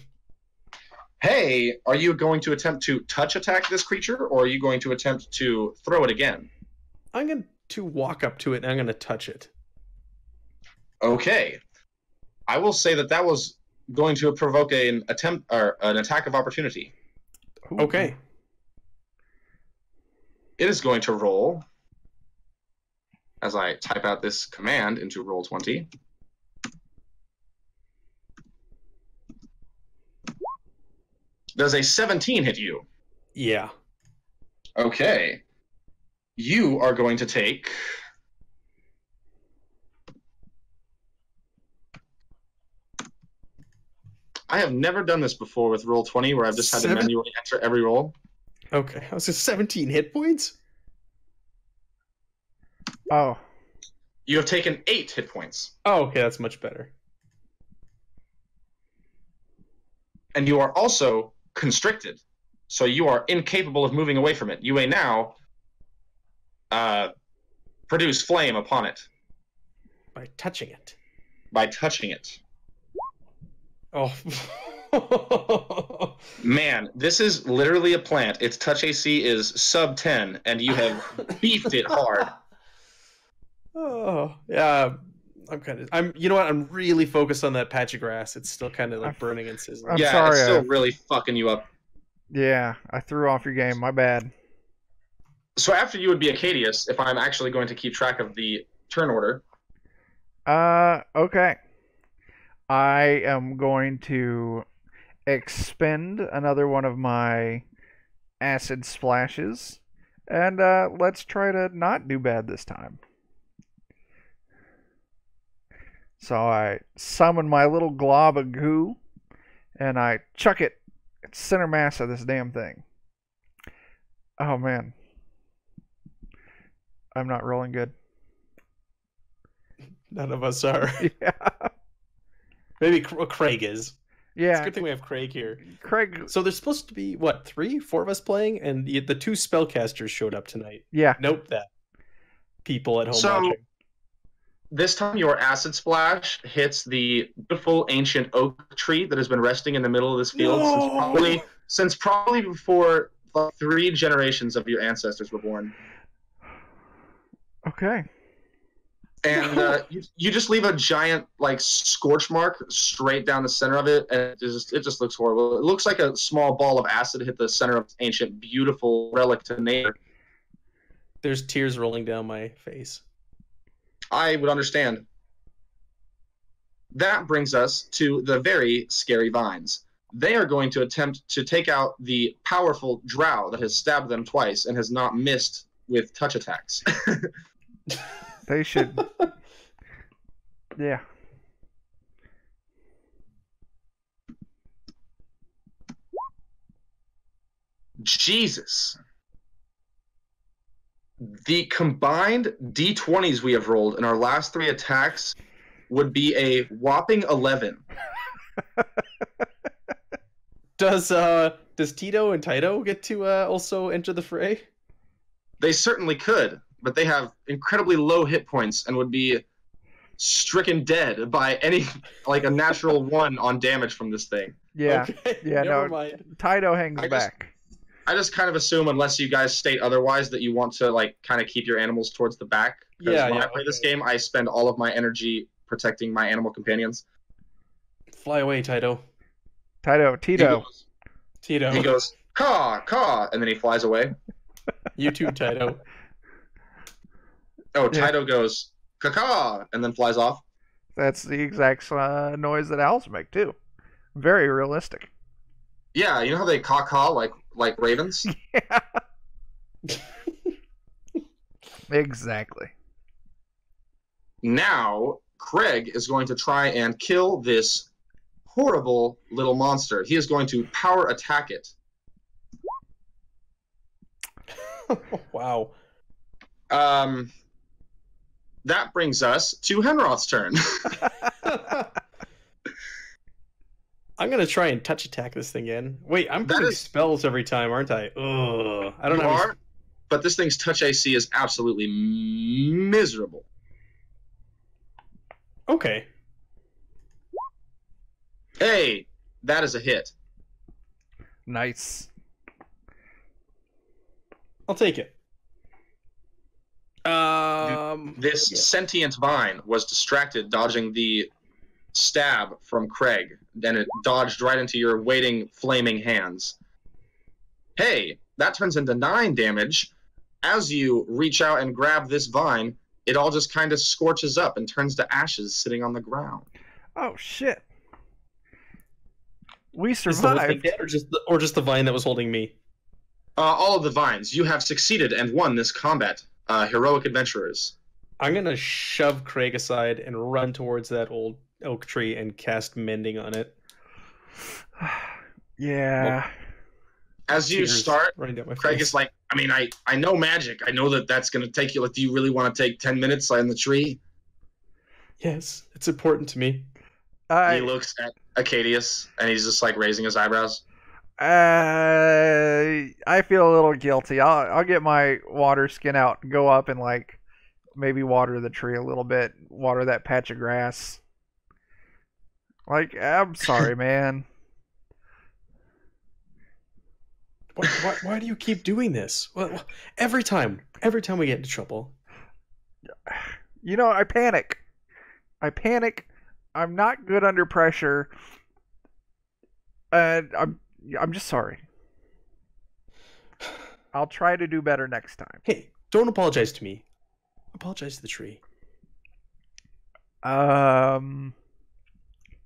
Hey, are you going to attempt to touch attack this creature, or are you going to attempt to throw it again? I'm going to walk up to it and I'm going to touch it. Okay. I will say that was going to provoke an attack of opportunity. Ooh. Okay. It is going to roll, as I type out this command into Roll20. Does a 17 hit you? Yeah. Okay. You are going to take... I have never done this before with Roll20, where I've just had to manually enter every roll. Okay. I was just 17 hit points? Oh. You have taken 8 hit points. Oh, okay. That's much better. And you are also constricted. So you are incapable of moving away from it. You may now produce flame upon it. By touching it. By touching it. Oh. Man, this is literally a plant. Its touch AC is sub 10, and you have beefed it hard. Oh, yeah. You know what? I'm really focused on that patch of grass. It's still kind of like burning and sizzling. I'm yeah, sorry, it's still really fucking you up. Yeah, I threw off your game. My bad. So after you would be Acadius, if I'm actually going to keep track of the turn order. Okay. I am going to expend another one of my acid splashes, and let's try to not do bad this time. So I summon my little glob of goo, and I chuck it at center mass of this damn thing. Oh man. I'm not rolling good. None of us are. Yeah. Maybe Craig is. Yeah. It's a good thing we have Craig here. Craig. So there's supposed to be, what, 3, 4 of us playing? And the 2 spellcasters showed up tonight. Yeah. Note that. People at home watching. This time your acid splash hits the beautiful ancient oak tree that has been resting in the middle of this field since probably before 3 generations of your ancestors were born. Okay. And you just leave a giant scorch mark straight down the center of it, and it just looks horrible. It looks like a small ball of acid hit the center of ancient, beautiful relic to nature. There's tears rolling down my face. I would understand. That brings us to the very scary vines. They are going to attempt to take out the powerful drow that has stabbed them twice and has not missed with touch attacks. They should. Yeah. Jesus. The combined D20s we have rolled in our last 3 attacks would be a whopping 11. Does Tito and Taito get to also enter the fray? They certainly could, but they have incredibly low hit points and would be stricken dead by any a natural 1 on damage from this thing. Yeah. Okay, Yeah, never no. mind. Taito hangs back. I just kind of assume, unless you guys state otherwise, that you want to kind of keep your animals towards the back. Because when I play this game, I spend all of my energy protecting my animal companions. Fly away, Taito. Tito. Tito. He goes, caw, caw, and then he flies away. You too, Taito. Oh, Taito goes, caw, and then flies off. That's the exact noise that owls make, too. Very realistic. Yeah, you know how they caw like ravens? Yeah. Exactly. Now, Craig is going to try and kill this horrible little monster. He is going to power attack it. Wow. That brings us to Henroth's turn. I'm gonna try and touch attack this thing again. Wait, I'm putting spells every time, aren't I? Ugh. I don't know. But this thing's touch AC is absolutely miserable. Okay. Hey, that is a hit. Nice. I'll take it. This sentient vine was distracted dodging the stab from Craig. Then it dodged right into your waiting, flaming hands. Hey, that turns into 9 damage. As you reach out and grab this vine, it all just kind of scorches up and turns to ashes sitting on the ground. Oh, shit. We Is the whole thing survived. dead, or just the vine that was holding me? All of the vines. You have succeeded and won this combat, heroic adventurers. I'm gonna shove Craig aside and run towards that old oak tree and cast mending on it. Yeah. As you Tears start, running down my Craig face. is like, I know magic. I know that's going to take you. Like, do you really want to take 10 minutes on the tree? Yes, it's important to me. He looks at Acadius, and he's just, like, raising his eyebrows. I feel a little guilty. I'll get my water skin out and go up and, like, maybe water the tree a little bit. Water that patch of grass. Like, I'm sorry, man. Why do you keep doing this? Well, every time we get into trouble. You know, I panic. I'm not good under pressure. And I'm just sorry. I'll try to do better next time. Hey, don't apologize to me. Apologize to the tree.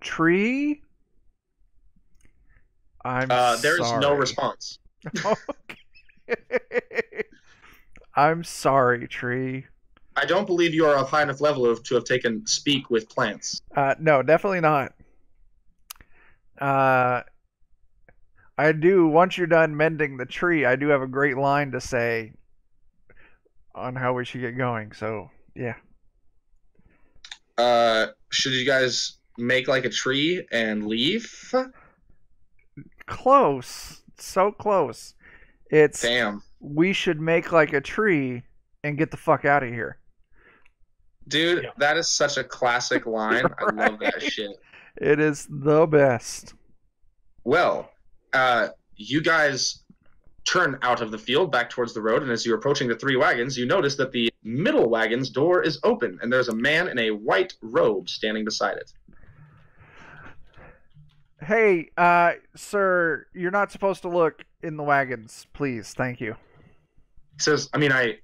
Tree? I'm There is sorry. no response. Okay. I'm sorry, Tree. I don't believe you are of high enough level to have taken speak with plants. No, definitely not. I do, once you're done mending the tree, I do have a great line to say on how we should get going, so, yeah. Should you guys make like a tree and leave? Close. So close. It's, Damn. we should make like a tree and get the fuck out of here. Dude, Yeah. that is such a classic line. I love that shit. It is the best. Well, you guys turn out of the field back towards the road, and as you're approaching the 3 wagons, you notice that the middle wagon's door is open, and there's a man in a white robe standing beside it. Hey, sir, you're not supposed to look in the wagons, please. Thank you. He says, I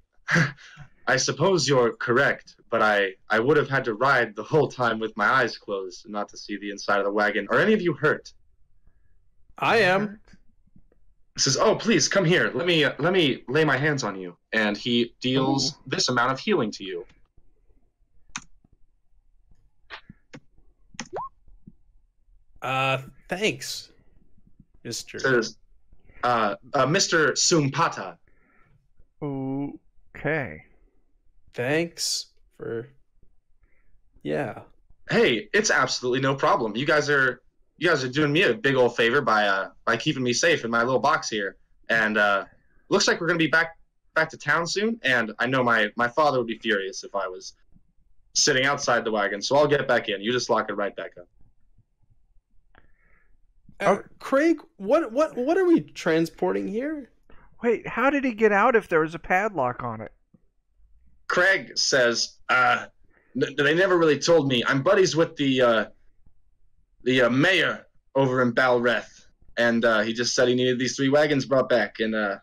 suppose you're correct, but I would have had to ride the whole time with my eyes closed not to see the inside of the wagon. Are any of you hurt? I am. He says, oh, please, come here. Let me lay my hands on you. And he deals this amount of healing to you. Thanks, Mr. Says, Mr. Sumpata. Okay. Thanks for. Yeah. Hey, it's absolutely no problem. You guys are doing me a big old favor by keeping me safe in my little box here. And looks like we're gonna be back to town soon. And I know my father would be furious if I was sitting outside the wagon. So I'll get back in. You just lock it right back up. Craig, what are we transporting here? Wait, how did he get out if there was a padlock on it? Craig says, they never really told me. I'm buddies with the mayor over in Balreth, and he just said he needed these 3 wagons brought back, and I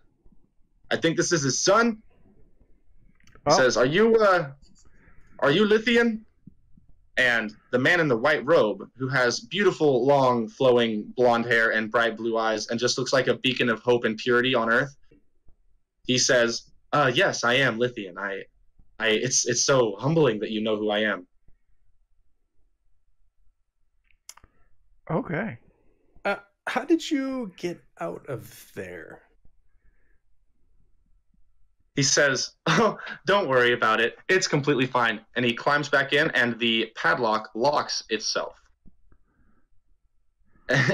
think this is his son. He says, "Are you Lithian?" And the man in the white robe, who has beautiful, long, flowing blonde hair and bright blue eyes and just looks like a beacon of hope and purity on Earth, he says, yes, I am Lithian. It's so humbling that you know who I am. Okay. How did you get out of there? He says, oh, don't worry about it. It's completely fine. And he climbs back in, and the padlock locks itself.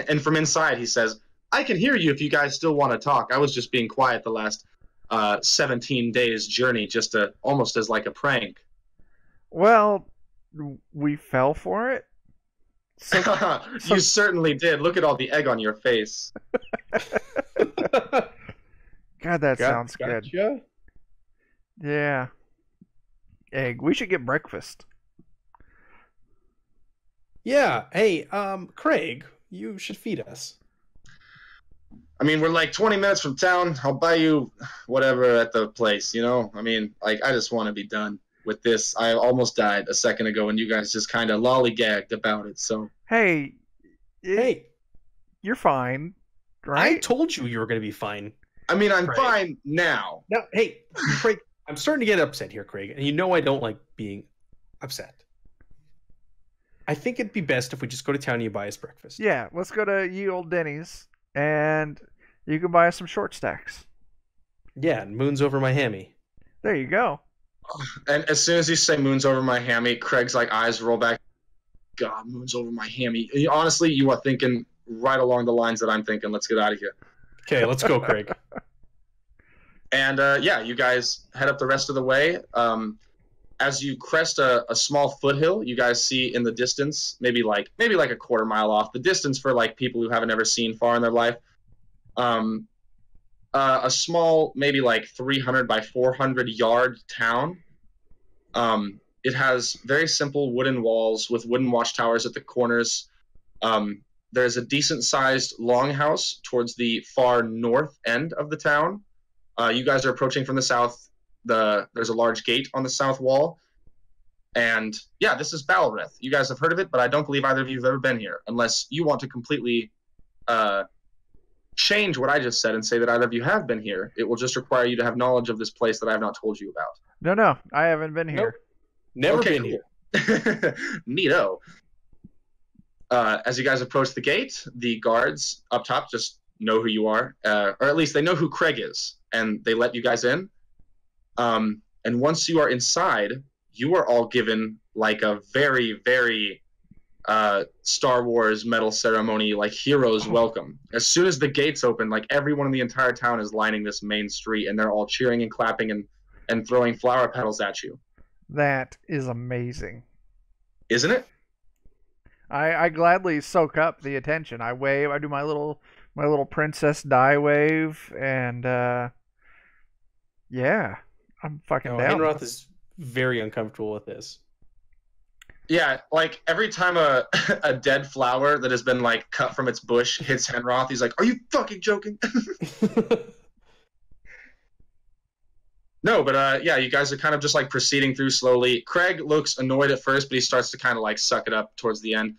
And from inside, he says, I can hear you if you guys still want to talk. I was just being quiet the last 17 days journey, just almost as like a prank. Well, we fell for it. You certainly did. Look at all the egg on your face. God, that sounds good. Yeah. Egg. We should get breakfast. Yeah. Hey, Craig, you should feed us. I mean, we're like 20 minutes from town. I'll buy you whatever at the place, you know? I mean, like, I just want to be done with this. I almost died a second ago, and you guys just kind of lollygagged about it, so... Hey, Hey, you're fine, right? I told you were going to be fine. I mean, I'm Craig. fine now. No, hey, Craig, I'm starting to get upset here, Craig, and you know I don't like being upset. I think it'd be best if we just go to town and you buy us breakfast. Yeah, let's go to ye old Denny's, and you can buy us some short stacks. Yeah, and moon's over my hammy. There you go. And as soon as you say moon's over my hammy, Craig's like eyes roll back. God, moon's over my hammy. Honestly, you are thinking right along the lines that I'm thinking. Let's get out of here. Okay, let's go, Craig. And yeah, you guys head up the rest of the way. As you crest a small foothill, you guys see in the distance, maybe like a quarter mile off, the distance for like people who haven't ever seen far in their life, a small, maybe like 300 by 400 yard town. It has very simple wooden walls with wooden watchtowers at the corners. There's a decent-sized longhouse towards the far north end of the town. You guys are approaching from the south. There's a large gate on the south wall. And yeah, this is Balrith. You guys have heard of it, but I don't believe either of you have ever been here, unless you want to completely change what I just said and say that either of you have been here. It will just require you to have knowledge of this place that I have not told you about. No, I haven't been here. Nope. Never Okay, been cool. here. Neato. As you guys approach the gate, the guards up top just know who you are, or at least they know who Craig is, and they let you guys in. And once you are inside, you are all given like a very, very Star Wars medal ceremony, like hero's welcome. As soon as the gates open, like everyone in the entire town is lining this main street, and they're all cheering and clapping and throwing flower petals at you. That is amazing. Isn't it? I gladly soak up the attention. I wave. I do my little princess die wave, and yeah, I'm fucking down. Henroth is very uncomfortable with this. Yeah, like every time a dead flower that has been like cut from its bush hits Henroth, he's like, "Are you fucking joking?" No, but yeah, you guys are kind of just like proceeding through slowly. Craig looks annoyed at first, but he starts to kind of like suck it up towards the end.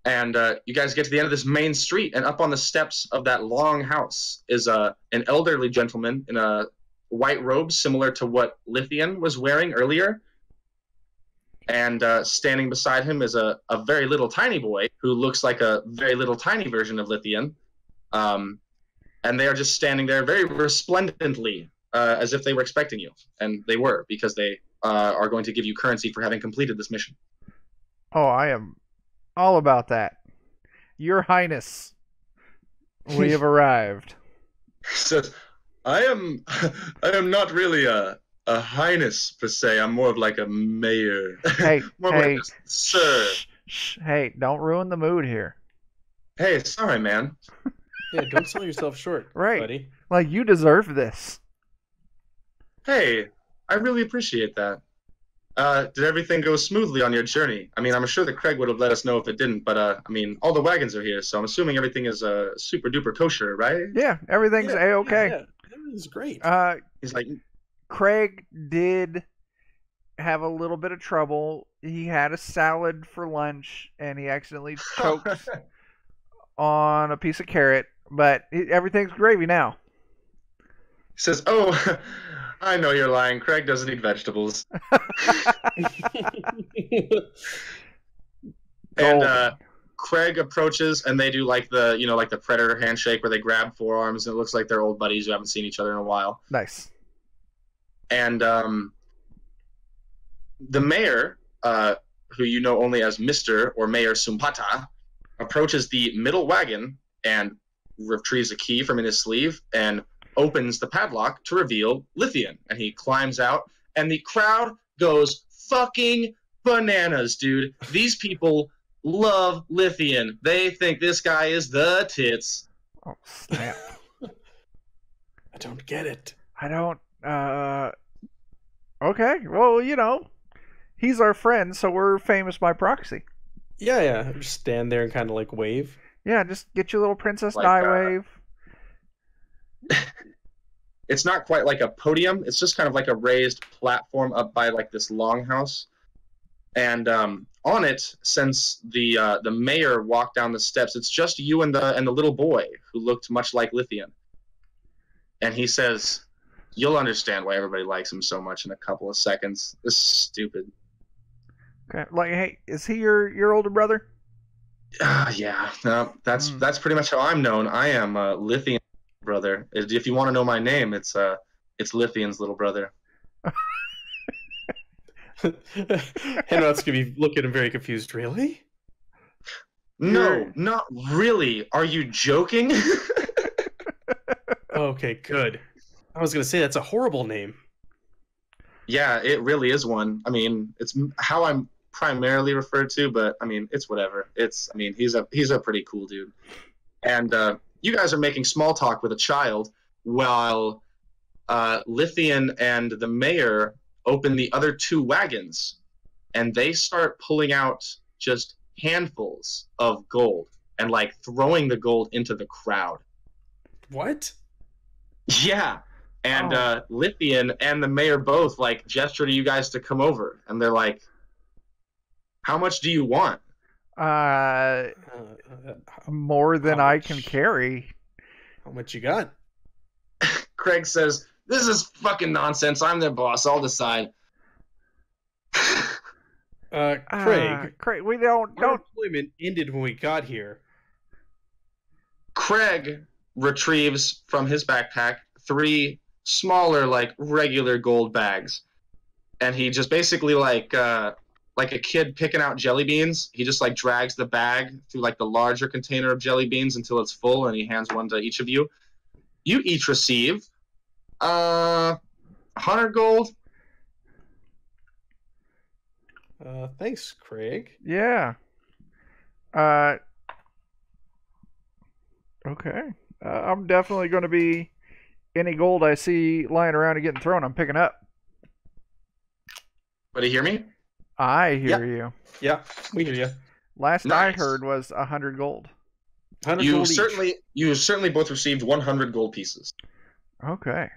And you guys get to the end of this main street, and up on the steps of that long house is an elderly gentleman in a white robe similar to what Lithian was wearing earlier. And standing beside him is a very little tiny boy who looks like a very little tiny version of Lithian. And they are just standing there very resplendently, as if they were expecting you. And they were, because they are going to give you currency for having completed this mission. Oh, I am all about that. Your Highness, we have arrived. Says, I am not really a highness per se. I'm more of like a mayor. Hey, more hey, like a sir. Shh, hey, don't ruin the mood here. Hey, sorry, man. Yeah, don't sell yourself short, Right. buddy. Like, you deserve this. Hey, I really appreciate that. Did everything go smoothly on your journey? I mean, I'm sure that Craig would have let us know if it didn't, but I mean, all the wagons are here, so I'm assuming everything is super duper kosher, right? Yeah, everything's A-okay. Yeah, everything's great. He's like, Craig did have a little bit of trouble he had a salad for lunch and he accidentally choked on a piece of carrot, but everything's gravy now. He says, "Oh, I know you're lying. Craig doesn't eat vegetables." And Craig approaches, and they do like the predator handshake where they grab forearms, and it looks like they're old buddies who haven't seen each other in a while. Nice. And the mayor, who you know only as Mr. or Mayor Sumpata, approaches the middle wagon and retrieves a key from in his sleeve and opens the padlock to reveal Lithian. And he climbs out, and the crowd goes fucking bananas, dude. These people love Lithian. They think this guy is the tits. Oh, snap. I don't get it. I don't, okay, well, he's our friend, so we're famous by proxy. Yeah. Just stand there and kind of like wave. Yeah, just get your little Princess Like, Di wave. It's not quite like a podium. It's just kind of like a raised platform up by like this longhouse. And on it, since the mayor walked down the steps, it's just you and the little boy who looked much like Lithian. And he says, "You'll understand why everybody likes him so much in a couple of seconds. This is stupid." Okay, like, hey, is he your older brother? Yeah, no, that's pretty much how I'm known. I am Lithian's brother. If you want to know my name, it's Lithian's little brother. Henrod's gonna be looking at him very confused. Really? No, not really. Are you joking? Okay, good. I was gonna say that's a horrible name. Yeah, it really is one. I mean, it's how I'm primarily referred to, but I mean, it's whatever. He's a pretty cool dude. And you guys are making small talk with a child while Lithian and the mayor open the other two wagons, and they start pulling out just handfuls of gold and like throwing the gold into the crowd. What? Yeah. And Lithian and the mayor both like gesture to you guys to come over, and they're like, "How much do you want?" More than I can carry. How much you got? Craig says, "This is fucking nonsense. I'm their boss. I'll decide." Craig, we don't. our employment ended when we got here. Craig retrieves from his backpack 3 smaller, like regular gold bags, and he just basically like a kid picking out jelly beans. He just like drags the bag through like the larger container of jelly beans until it's full, and he hands one to each of you. You each receive 100 gold. Thanks, Craig. Yeah. Okay. I'm definitely going to be any gold I see lying around and getting thrown, I'm picking up. But you hear me? I hear you. Yeah, we hear you. Last Nice. I heard was 100 gold. 100 You gold certainly both received 100 gold pieces. Okay.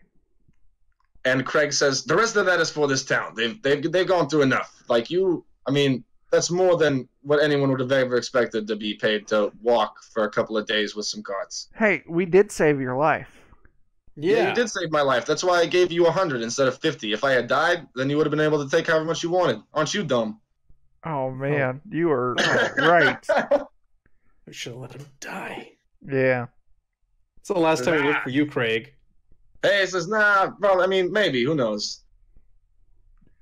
And Craig says, "The rest of that is for this town. They've gone through enough. Like you, I mean, that's more than what anyone would have ever expected to be paid to walk for a couple of days with some carts." Hey, we did save your life. Yeah. You did save my life. That's why I gave you 100 instead of 50. If I had died, then you would have been able to take however much you wanted. Aren't you dumb? Oh, man. You are right. We should have let him die. Yeah. It's the last time we worked for you, Craig. Hey, he says, "Nah, bro, I mean, maybe. Who knows?"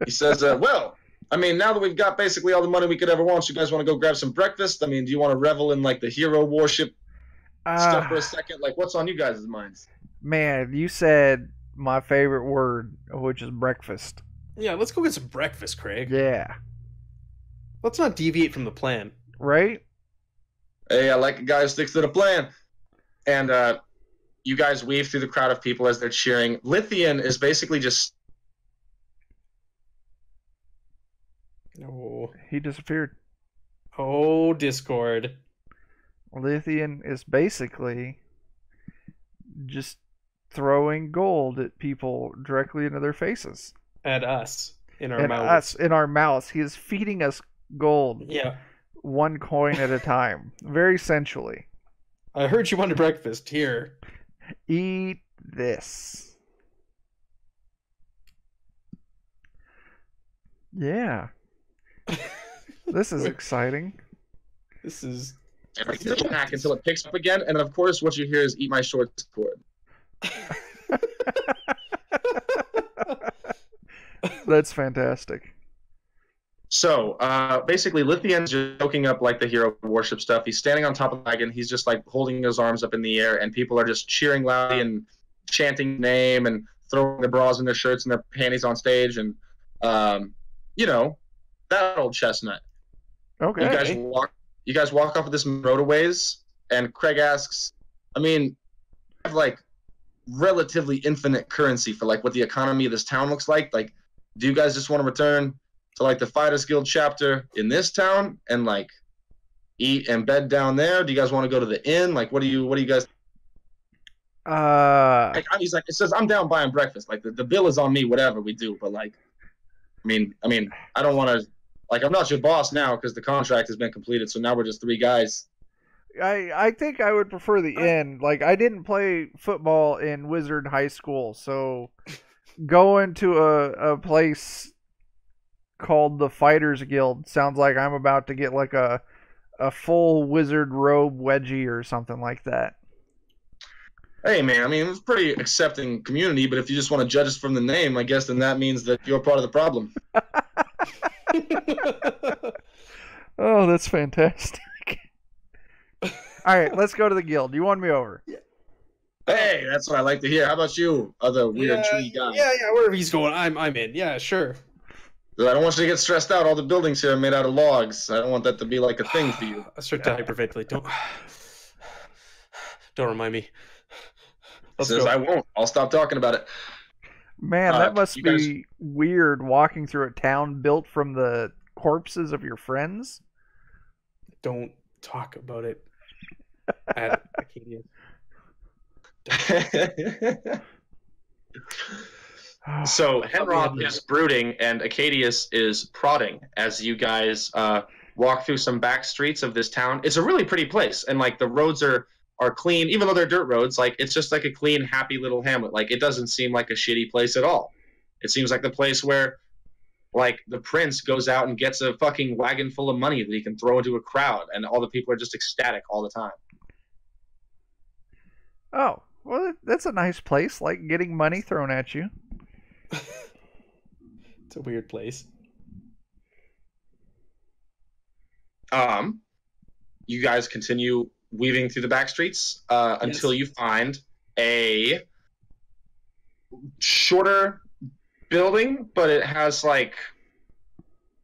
He says, "Well, I mean, now that we've got basically all the money we could ever want, you guys want to go grab some breakfast? I mean, do you want to revel in, like, the hero worship stuff for a second? Like, what's on you guys' minds?" Man, you said my favorite word, which is breakfast. Yeah, let's go get some breakfast, Craig. Yeah. Let's not deviate from the plan. Right? Hey, I like a guy who sticks to the plan. And you guys weave through the crowd of people as they're cheering. Lithian is basically just... Oh, He disappeared. oh, Discord. Lithian is basically just throwing gold at people directly into their faces. At us. in our And mouths. us in our mouths. He is feeding us gold, Yeah. one coin at a time, very sensually. I heard you wanted breakfast. Here. Eat this. Yeah. This is exciting. This is. And I still hack until it picks up again, and then of course what you hear is "Eat my shorts cord." That's fantastic. So basically, Lithien's just joking up like the hero worship stuff. He's standing on top of the wagon. He's just like holding his arms up in the air, and people are just cheering loudly and chanting his name and throwing their bras in their shirts and their panties on stage, and you know, that old chestnut. Okay. You guys walk off of this road a ways, and Craig asks, I mean, I have like relatively infinite currency for like what the economy of this town looks like. Like, do you guys just want to return to like the Fighters Guild chapter in this town and like eat and bed down there? Do you guys want to go to the inn? Like, what do you guys? He's like, it says I'm down buying breakfast. Like the bill is on me, whatever we do. But like, I mean, I don't want to. Like, I'm not your boss now because the contract has been completed. So now we're just three guys. I think I would prefer the inn. Like, I didn't play football in Wizard High School, so going to a place called the Fighters Guild sounds like I'm about to get like a full wizard robe wedgie or something like that. Hey man, I mean, it's a pretty accepting community, but if you just want to judge us from the name, I guess then that means that you're part of the problem. Oh, that's fantastic. All right, let's go to the guild. You won me over. Hey, that's what I like to hear. How about you, other weird tree guy? Yeah, wherever he's going, I'm in. Yeah, sure. I don't want you to get stressed out. All the buildings here are made out of logs. I don't want that to be like a thing for you. I start to hyperventilate. Don't remind me. Says I won't. I'll stop talking about it. Man, that must be weird walking through a town built from the corpses of your friends. Don't talk about it at Acadia. So Henrock is brooding and Acadius is prodding as you guys walk through some back streets of this town. It's a really pretty place, and like the roads are clean, even though they're dirt roads. Like it's just like a clean, happy little hamlet. Like it doesn't seem like a shitty place at all. It seems like the place where like the prince goes out and gets a fucking wagon full of money that he can throw into a crowd, and all the people are just ecstatic all the time. Oh, well, that's a nice place, like getting money thrown at you. It's a weird place. You guys continue weaving through the back streets until you find a shorter building, but it has like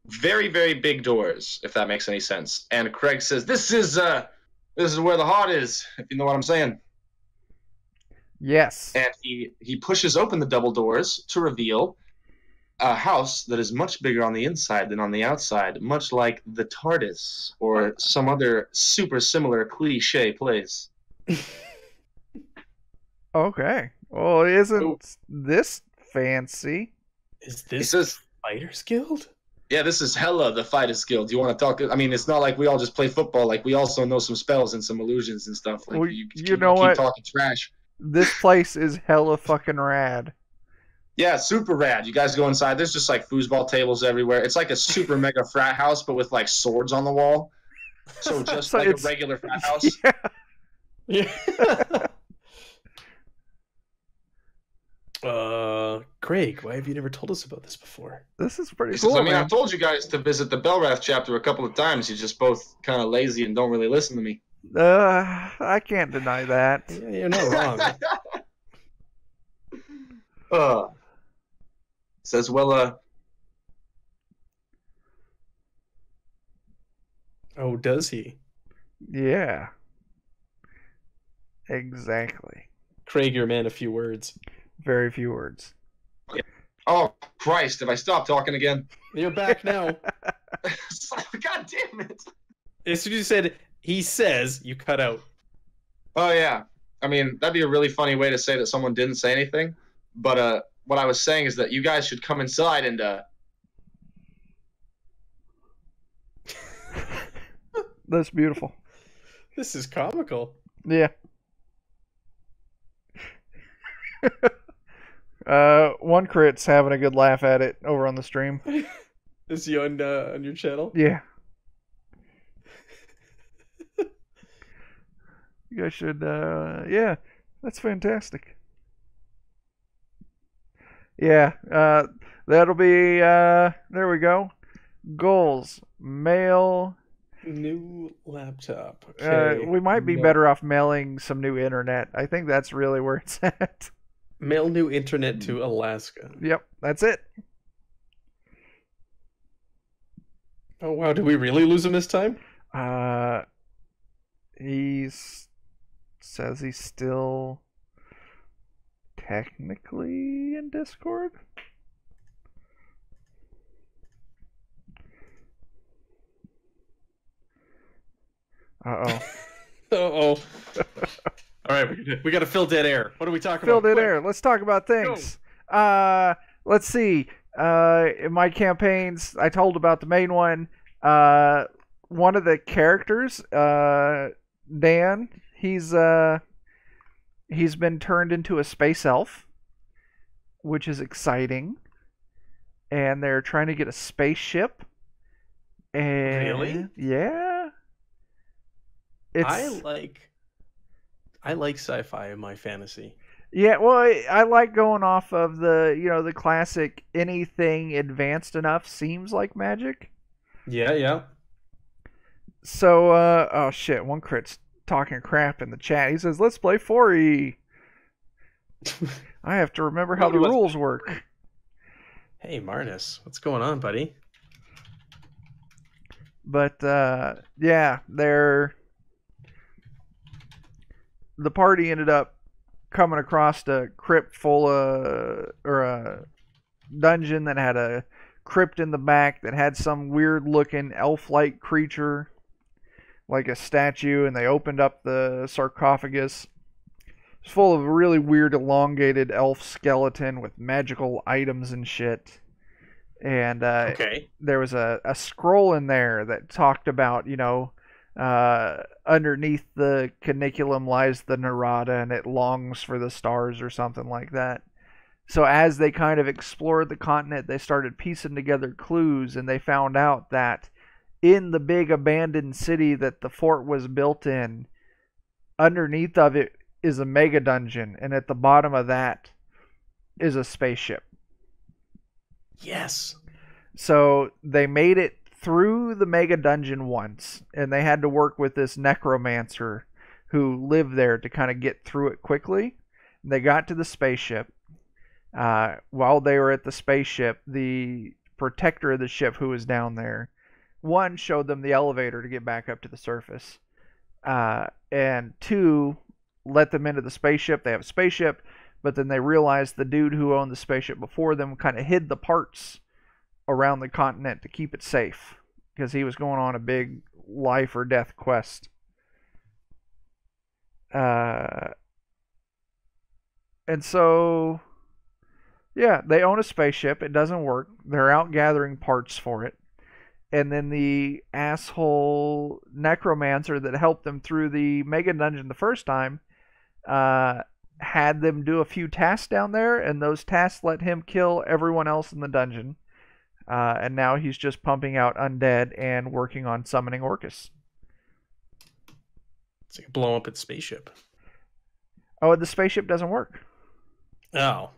very, very big doors, if that makes any sense. And Craig says, "This is where the heart is," if you know what I'm saying. Yes. And he pushes open the double doors to reveal a house that is much bigger on the inside than on the outside, much like the TARDIS or some other super similar cliche place. Okay. Well, isn't this fancy? Is this Fighters Guild? Yeah, this is hella the Fighters Guild. Do you want to talk? I mean, it's not like we all just play football. Like, we also know some spells and some illusions and stuff. Like, well, you keep talking trash. This place is hella fucking rad. Yeah, super rad. You guys go inside. There's just like foosball tables everywhere. It's like a super mega frat house, but with like swords on the wall. So just like a regular frat house. Yeah. Craig, why have you never told us about this before? This is pretty cool. I mean, man. I've told you guys to visit the Belrath chapter a couple of times. You're just both kind of lazy and don't really listen to me. I can't deny that. Yeah, you're not wrong. Says, well, Oh, does he? Yeah. Exactly. Craig, you're a man of few words. Very few words. oh, Christ, have I stopped talking again? You're back now. God damn it. As soon as you said, he says, you cut out. Oh, yeah. I mean, that'd be a really funny way to say that someone didn't say anything. But what I was saying is that you guys should come inside and That's beautiful. This is comical. Yeah. One crit's having a good laugh at it over on the stream. Is he on your channel? Yeah. You guys should, yeah, that's fantastic. Yeah, that'll be, there we go. Goals. Mail. New laptop. Okay. We might be better off mailing some new internet. I think that's really where it's at. Mail new internet to Alaska. Yep, that's it. Oh, wow. Did we really lose him this time? He says he's still technically in Discord. Uh-oh. Uh-oh. All right, we got to fill dead air. What are we talking Fill about? dead air. Let's talk about things. Let's see. In my campaigns, I told about the main one. One of the characters, Dan, he's been turned into a space elf, which is exciting. And they're trying to get a spaceship. And Really? Yeah. I like sci-fi in my fantasy. Yeah, well, I like going off of the classic anything advanced enough seems like magic. Yeah. So, oh shit, one crit's talking crap in the chat. He says, let's play 4E. I have to remember how the rules work. Hey, Marnus, what's going on, buddy? But, yeah, the party ended up coming across a crypt full of, or a dungeon that had a crypt in the back that had some weird looking elf-like creature, like a statue, and they opened up the sarcophagus. It's full of a really weird elongated elf skeleton with magical items and shit. And Okay. there was a scroll in there that talked about, underneath the caniculum lies the Narada, and it longs for the stars or something like that. So as they kind of explored the continent, they started piecing together clues, and they found out that in the big abandoned city that the fort was built in, underneath of it is a mega dungeon, and at the bottom of that is a spaceship. Yes. So they made it through the mega dungeon once, and they had to work with this necromancer who lived there to kind of get through it quickly. They got to the spaceship. While they were at the spaceship, the protector of the ship who was down there, one, showed them the elevator to get back up to the surface, and two, let them into the spaceship. They have a spaceship, but then they realized the dude who owned the spaceship before them kind of hid the parts around the continent to keep it safe, because he was going on a big life or death quest. And so, yeah, they own a spaceship. It doesn't work. They're out gathering parts for it. And then the asshole necromancer that helped them through the mega dungeon the first time had them do a few tasks down there, and those tasks let him kill everyone else in the dungeon. And now he's just pumping out undead and working on summoning Orcus. It's like blow up its spaceship. Oh, the spaceship doesn't work. Oh.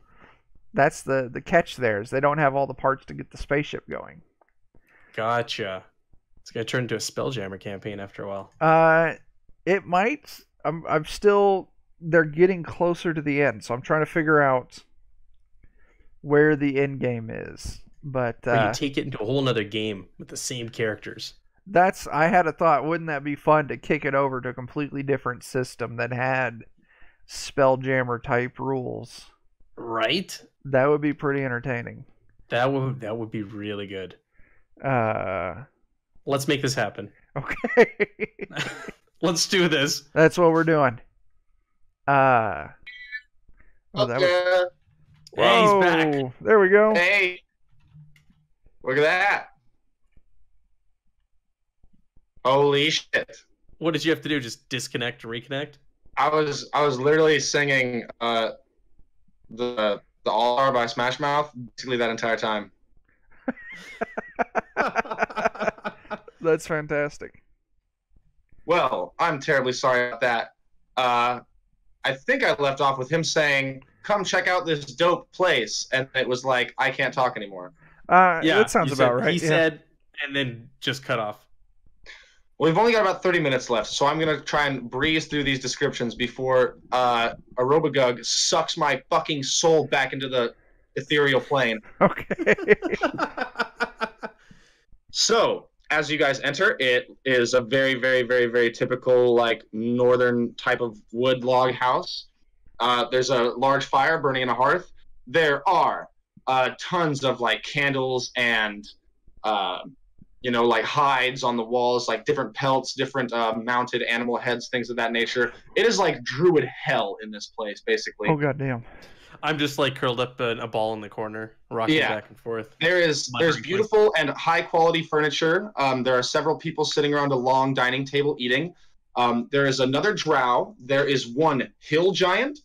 That's the catch there, is they don't have all the parts to get the spaceship going. Gotcha. It's going to turn into a Spelljammer campaign after a while. It might. I'm still... They're getting closer to the end, so I'm trying to figure out where the end game is. But or you take it into a whole nother game with the same characters. I had a thought, wouldn't that be fun to kick it over to a completely different system that had Spelljammer type rules? Right? That would be pretty entertaining. That would be really good. Let's make this happen. Okay. Let's do this. That's what we're doing. Okay. Whoa, Hey, he's back. There we go. Hey, look at that. Holy shit! What did you have to do? Just disconnect and reconnect? I was literally singing the All Star by Smash Mouth basically that entire time. That's fantastic. Well, I'm terribly sorry about that. I think I left off with him saying, "Come check out this dope place," and it was like, I can't talk anymore. That sounds you about said, right. He yeah. said, and then just cut off. We've only got about 30 minutes left, so I'm gonna try and breeze through these descriptions before Arobagug sucks my fucking soul back into the ethereal plane. Okay. So, as you guys enter, it is a very, very, very, very typical, like, northern type of wood log house. There's a large fire burning in a hearth. There are tons of, like, candles and, like, hides on the walls, like, different pelts, different mounted animal heads, things of that nature. It is like druid hell in this place, basically. Oh, goddamn. I'm just like curled up in a ball in the corner, rocking back and forth. There's beautiful and high quality furniture. There are several people sitting around a long dining table eating. There is another drow. There is one hill giant.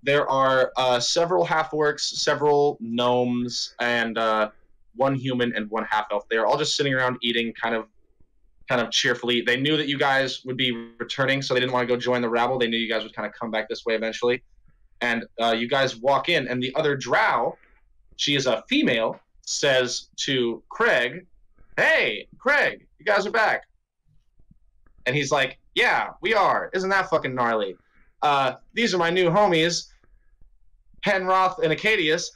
There are several half-orcs, several gnomes, and one human and one half-elf. They are all just sitting around eating kind of cheerfully. They knew that you guys would be returning, so they didn't want to go join the rabble. They knew you guys would kind of come back this way eventually. And you guys walk in, and the other drow, she is a female, says to Craig, "Hey, Craig, you guys are back." And he's like, "Yeah, we are. Isn't that fucking gnarly? These are my new homies, Henroth and Acadius.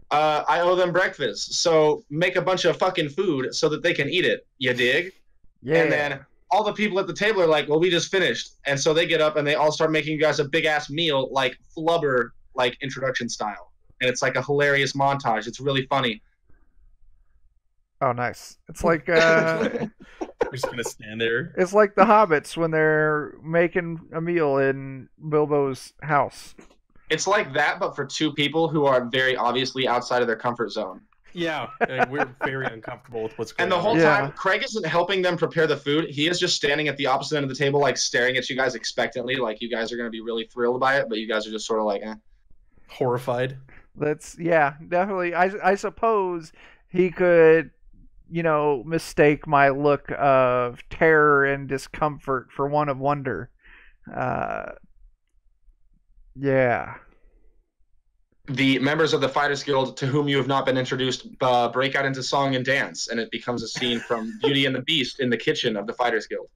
I owe them breakfast, so make a bunch of fucking food so that they can eat it. You dig?" Yeah. And then all the people at the table are like, "Well, we just finished." And so they get up and they all start making you guys a big-ass meal, like flubber, like introduction style. And it's like a hilarious montage. It's really funny. Oh, nice. It's like We're just gonna stand there. it's like the hobbits when they're making a meal in Bilbo's house. It's like that, but for two people who are very obviously outside of their comfort zone. Yeah, we're very uncomfortable with what's going And on. the whole Yeah. time, Craig isn't helping them prepare the food. He is just standing at the opposite end of the table, like staring at you guys expectantly, like you guys are going to be really thrilled by it, but you guys are just sort of like, eh. Horrified. That's definitely. I suppose he could, mistake my look of terror and discomfort for one of wonder. Yeah. The members of the Fighters Guild to whom you have not been introduced break out into song and dance, and it becomes a scene from Beauty and the Beast in the kitchen of the Fighters Guild.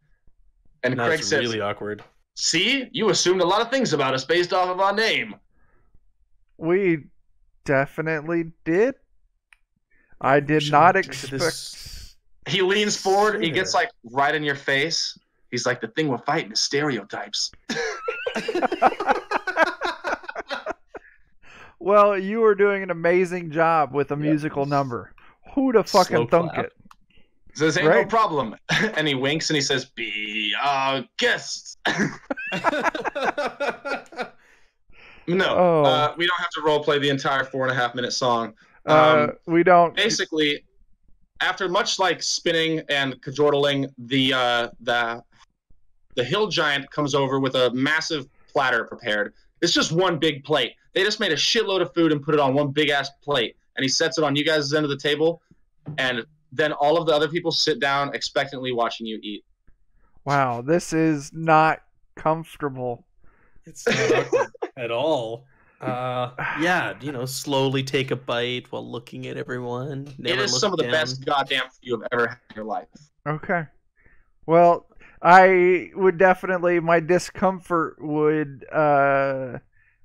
And Craig That's says, really awkward. "See, you assumed a lot of things about us based off of our name." We definitely did. I did not expect. He leans forward, he gets like right in your face. He's like, "The thing we're fighting is stereotypes." Well, you were doing an amazing job with a musical number. Who'da fucking Slow thunk clap. it? He says, "Ain't no Right. problem." And he winks and he says, "Be our guest." No, Oh. we don't have to role play the entire 4.5 minute song. We don't. Basically, after much like spinning and cajoling, the hill giant comes over with a massive platter prepared. It's just one big plate. They just made a shitload of food and put it on one big ass plate, and he sets it on you guys' end of the table, and then all of the other people sit down expectantly watching you eat. Wow, this is not comfortable. It's not awkward at all. Yeah, slowly take a bite while looking at everyone. Never It is look some of the down. best goddamn food you've ever had in your life. Okay. Well, I would definitely my discomfort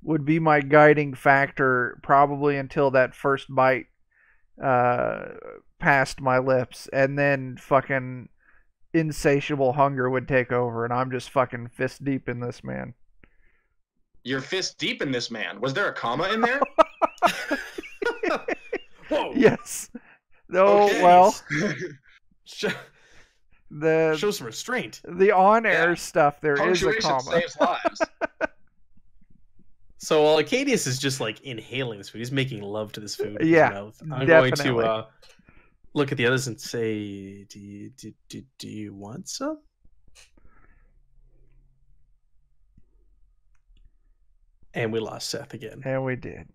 would be my guiding factor probably until that first bite passed my lips, and then fucking insatiable hunger would take over, and I'm just fucking fist deep in this, man. You're fist deep in this, man. Was there a comma in there? Whoa! Yes. Oh, Okay. well, Show the some restraint. on-air Yeah. stuff there is a Punctuation comma. saves lives. So while Acadius is just like inhaling this food, he's making love to this food with Yeah, his mouth. I'm definitely. going to look at the others and say, do you want some? And we lost Seth again. And we did.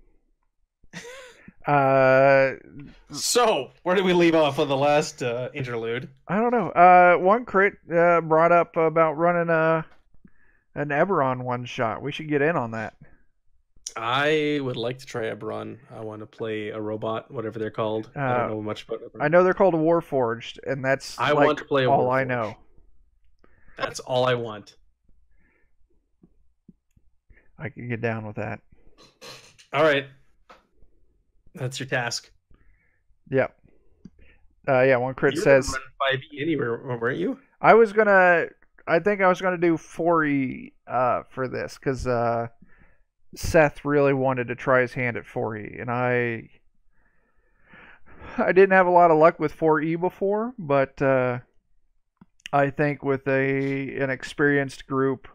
So, where did we leave off on the last interlude? I don't know. One crit brought up about running an Eberron one shot. We should get in on that. I would like to try Eberron. I want to play a robot, whatever they're called. I don't know much about Eberron. I know they're called a Warforged, and that's I want to play a all Warforged. I know. That's all I want. I can get down with that. All right. That's your task. Yep. Yeah, one crit You says... were running 5e anywhere, weren't you? I think I was gonna do 4E for this, because Seth really wanted to try his hand at 4E, and I didn't have a lot of luck with 4E before, but I think with an experienced group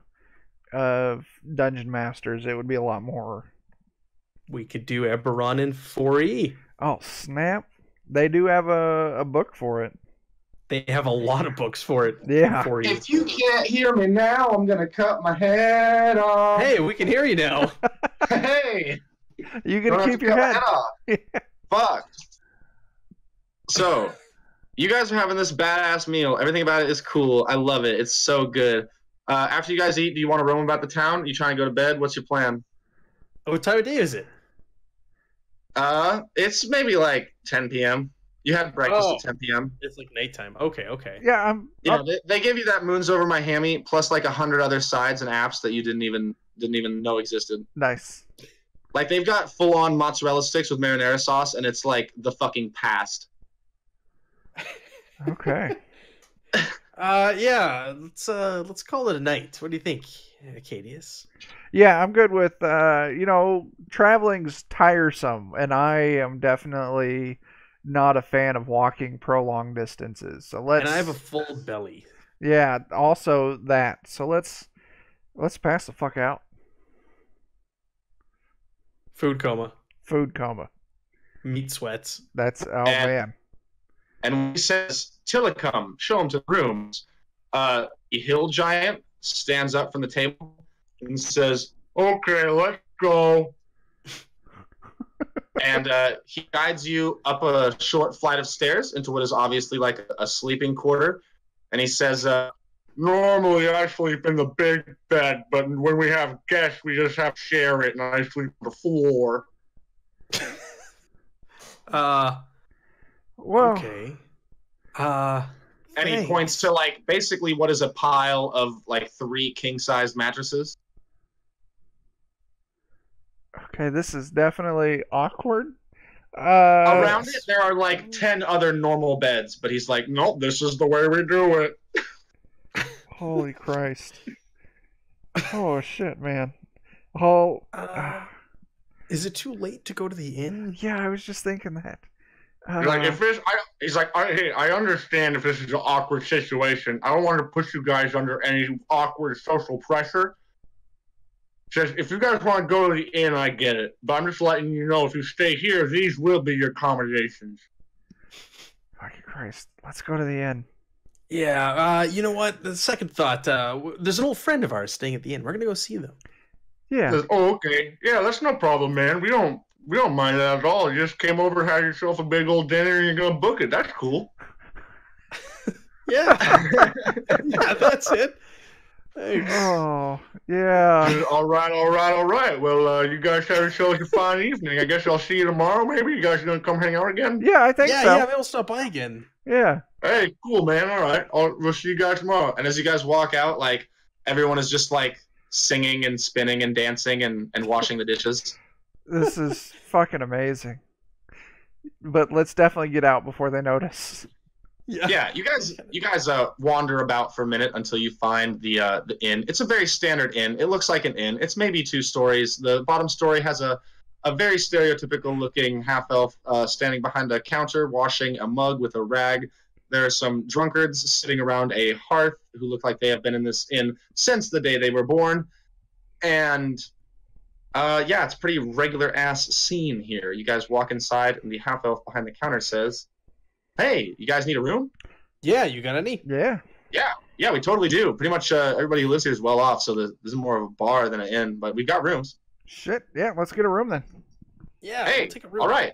of dungeon masters, it would be a lot more. We could do Eberron in 4e. Oh, snap. They do have a book for it. They have a lot of books for it. Yeah. 4e. If you can't hear me now, I'm gonna cut my head off. Hey, we can hear you now. Hey, You don't can have keep to your cut head. my off. Fuck. So, you guys are having this badass meal. Everything about it is cool. I love it. It's so good. After you guys eat, do you want to roam about the town? You trying to go to bed? What's your plan? What time of day is it? It's maybe like 10 p.m. You had breakfast at 10 p.m. It's like nighttime. Okay. Yeah, Yeah, they gave you that moons over my hammy plus like 100 other sides and apps that you didn't even know existed. nice. Like they've got full on mozzarella sticks with marinara sauce, and it's like the fucking past. Okay. Yeah. Let's call it a night. What do you think, Acadius? Yeah, I'm good with traveling's tiresome, and I am definitely not a fan of walking prolonged distances. So let's. And I have a full belly. Yeah, also that. So let's pass the fuck out. Food coma. Food coma. Meat sweats. That's man. And he says, Tillicum, show him to the rooms. A hill giant stands up from the table and says, okay, let's go. And he guides you up a short flight of stairs into what is obviously like a sleeping quarter. And he says, normally I sleep in the big bed, but when we have guests, we just have to share it, and I sleep on the floor. Well, Okay. And he Thanks. points to like basically what is a pile of like 3 king-sized mattresses. okay, this is definitely awkward. Around it, there are like 10 other normal beds, but he's like, nope, this is the way we do it. Holy Christ. Oh shit, man. Oh. Is it too late to go to the inn? Yeah, I was just thinking that. He's like, hey, I understand if this is an awkward situation. I don't want to put you guys under any awkward social pressure. Says, if you guys want to go to the inn, I get it. But I'm just letting you know, if you stay here, these will be your accommodations. Fucking Christ. Let's go to the inn. Yeah, you know what? The second thought, there's an old friend of ours staying at the inn. We're going to go see them. Yeah. Says, oh, okay. Yeah, that's no problem, man. We don't mind that at all. You just came over, had yourself a big old dinner, and you're going to book it. That's cool. Yeah. Yeah, that's it. Thanks. Oh, yeah. All right. Well, you guys have yourselves a fine evening. I guess I'll see you tomorrow, maybe? You guys going to come hang out again? Yeah, I think so. Yeah, maybe we'll stop by again. Yeah. Hey, cool, man. All right. We'll see you guys tomorrow. And as you guys walk out, like, everyone is just, like, singing and spinning and dancing and washing the dishes. This is fucking amazing. But let's definitely get out before they notice. Yeah, you guys wander about for a minute until you find the inn. It's a very standard inn. It looks like an inn. It's maybe 2 stories. The bottom story has a very stereotypical looking half-elf standing behind a counter washing a mug with a rag. There are some drunkards sitting around a hearth who look like they have been in this inn since the day they were born. And yeah, it's a pretty regular ass scene here. You guys walk inside and the half-elf behind the counter says, hey, you guys need a room? Yeah, you got any? Yeah. Yeah, we totally do. Pretty much everybody who lives here is well off, so this is more of a bar than an inn, but we've got rooms. Shit. Yeah, let's get a room then. Yeah. Hey, we'll take a room. all right.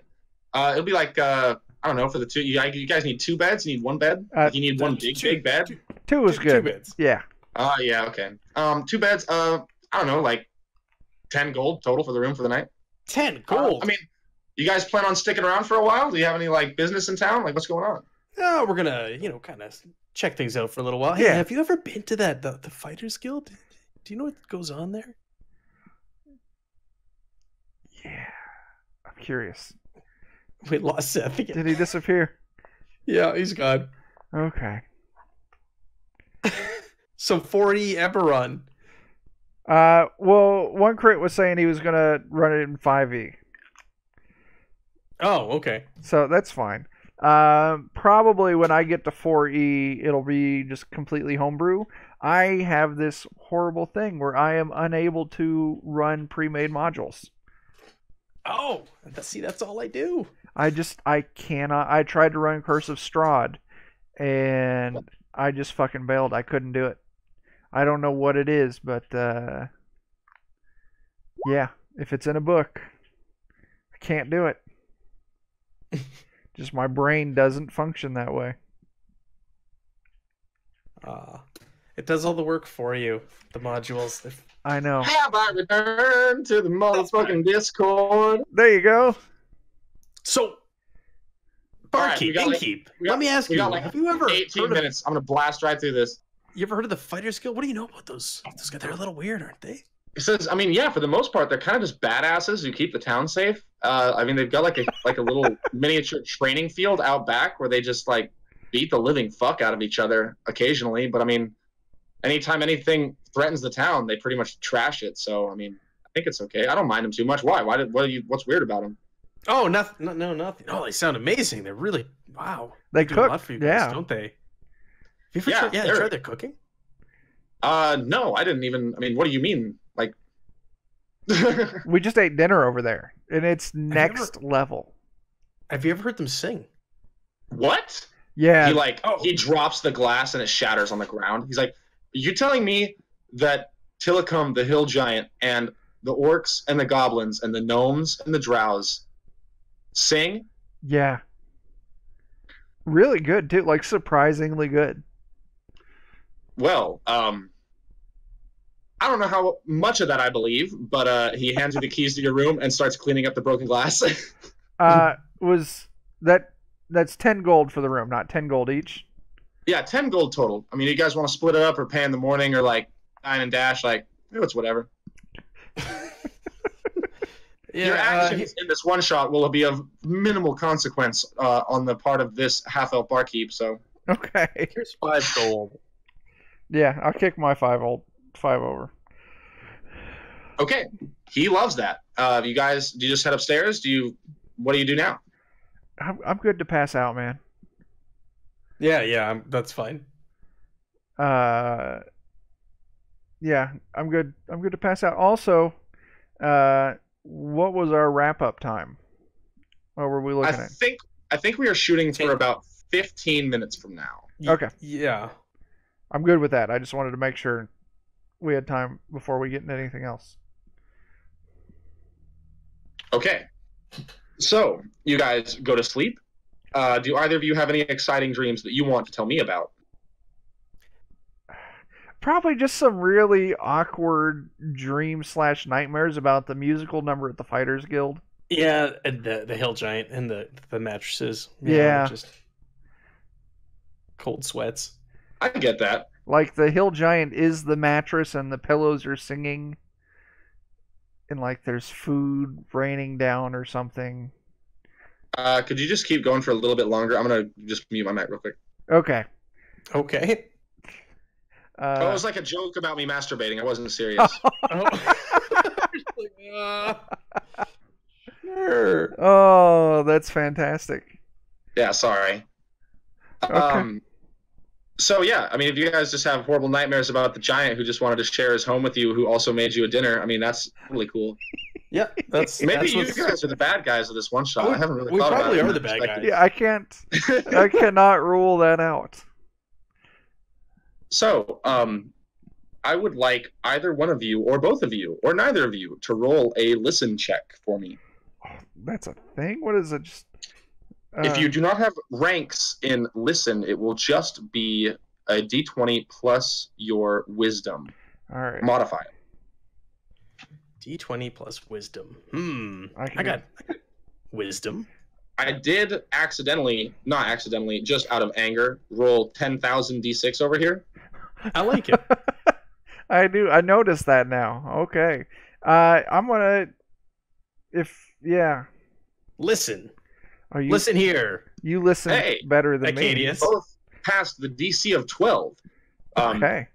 It'll be like I don't know, for the two. You guys need 2 beds. You need 1 bed. You need one big bed. Two is good. 2 beds. Yeah. Yeah. Okay. 2 beds. I don't know, like 10 gold total for the room for the night. 10 gold. I mean, you guys plan on sticking around for a while? Do you have any like business in town? Like, what's going on? Oh, we're gonna, kind of check things out for a little while. Hey, Yeah. have you ever been to the Fighters Guild? Do you know what goes on there? Yeah. I'm curious. We lost Seth again. Did he disappear? Yeah, he's gone. Okay. So 40 Eberron. Well, one crit was saying he was gonna run it in 5e. Oh, okay. So that's fine. Probably when I get to 4e, it'll be just completely homebrew. I have this horrible thing where I am unable to run pre-made modules. Oh, see, that's all I do. I cannot. I tried to run Curse of Strahd, and I just fucking bailed. I couldn't do it. I don't know what it is, but yeah, if it's in a book, I can't do it. Just my brain doesn't function that way. It does all the work for you, the modules. I know. Have I returned to the motherfucking Discord? There you go. So, Alright, barkeep, innkeep. Let me ask we you, got like have you ever 18 heard of, minutes. I'm gonna blast right through this. you ever heard of the Fighters Guild? What do you know about those guys? They're a little weird, aren't they? It says, I mean, yeah, for the most part, they're kind of just badasses who keep the town safe. I mean, they've got like a little miniature training field out back where they just like beat the living fuck out of each other occasionally. But I mean, anytime anything threatens the town, they pretty much trash it. So I mean, I think it's okay. I don't mind them too much. Why? What's weird about them? Oh, nothing. No, nothing. Oh, they sound amazing. They're really wow. They do cook, a lot for you guys, yeah. don't they? Have you Yeah, ever tried their cooking? No, I didn't even. I mean, what do you mean? Like, We just ate dinner over there, and it's next level. Have you ever heard them sing? what? Yeah. He drops the glass and it shatters on the ground. He's like, you telling me that Tillicum, the hill giant, and the orcs and the goblins and the gnomes and the drows sing? Yeah. Really good too, like surprisingly good. Well, I don't know how much of that I believe, but he hands you the keys to your room and starts cleaning up the broken glass. That's 10 gold for the room, not 10 gold each. Yeah, 10 gold total. I mean, you guys want to split it up or pay in the morning or like dine and dash, like, it's whatever. Your actions in this one shot will be of minimal consequence on the part of this half-elf barkeep, so. Okay. Here's 5 gold. Yeah, I'll kick my 5 over. Okay, he loves that. You guys, do you just head upstairs? What do you do now? I'm good to pass out, man. Yeah, that's fine. Yeah, I'm good. I'm good to pass out. Also, what was our wrap-up time? What were we looking at? I think we are shooting for about 15 minutes from now. Okay. Yeah. I'm good with that. I just wanted to make sure we had time before we get into anything else. Okay. So, you guys go to sleep. Do either of you have any exciting dreams that you want to tell me about? Probably just some really awkward dreams/nightmares about the musical number at the Fighters Guild. Yeah, and the hill giant and the mattresses. Yeah. Just cold sweats. I get that. Like the hill giant is the mattress and the pillows are singing. And like there's food raining down or something. Could you just keep going for a little bit longer? I'm going to just mute my mic real quick. Okay. Okay. It was like a joke about me masturbating. I wasn't serious. Sure. Oh, that's fantastic. Yeah, sorry. Okay. So yeah, I mean, if you guys just have horrible nightmares about the giant who just wanted to share his home with you, who also made you a dinner, I mean, that's really cool. Yeah, Maybe you guys are the bad guys of this one shot. I haven't really thought about it. We probably are the bad guys. Yeah, I cannot rule that out. So, I I would like either one of you, or both of you, or neither of you, to roll a listen check for me. Oh, that's a thing? What is it? Just If you do not have ranks in listen, it will just be a d20 plus your wisdom all right. modifier. D20 plus wisdom. I I got wisdom. I did not accidentally, just out of anger, roll 10,000 d6 over here. I like it. I do. I noticed that now. Okay. I'm gonna. Listen. Are you Listen here. You listen Hey, better than me. Acadius. Both passed the DC of 12. Okay.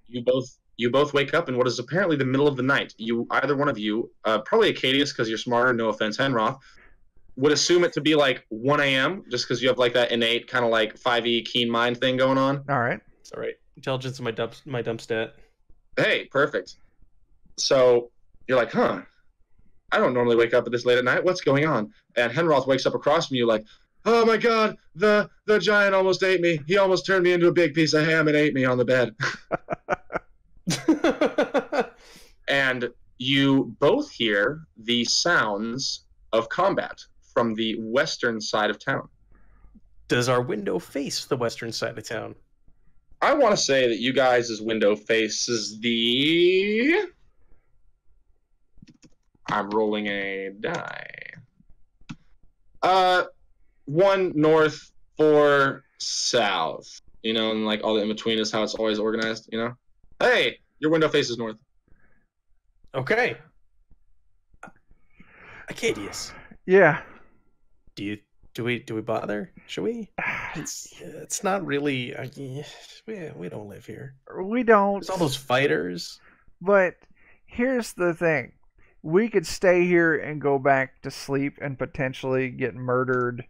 You both wake up in what is apparently the middle of the night. Either one of you, probably Acadius because you're smarter, no offense, Henroth, would assume it to be like 1 a.m. just because you have like that innate kind of like 5e keen mind thing going on. All right. It's all right. Intelligence is my dump stat. Hey, perfect. So you're like, huh, I don't normally wake up at this late at night. What's going on? And Henroth wakes up across from you like, oh my god, the giant almost ate me. He almost turned me into a big piece of ham and ate me on the bed. And you both hear the sounds of combat from the western side of town. Does our window face the western side of town? I want to say that you guys' window faces the... I'm rolling a die. 1 north, 4 south. You know, and like all the in between is how it's always organized, you know? Hey, your window faces north. Okay. Acadius. Yeah. Do we bother? Should we? It's not really. We don't live here. We don't. There's all those fighters. But here's the thing. We could stay here and go back to sleep and potentially get murdered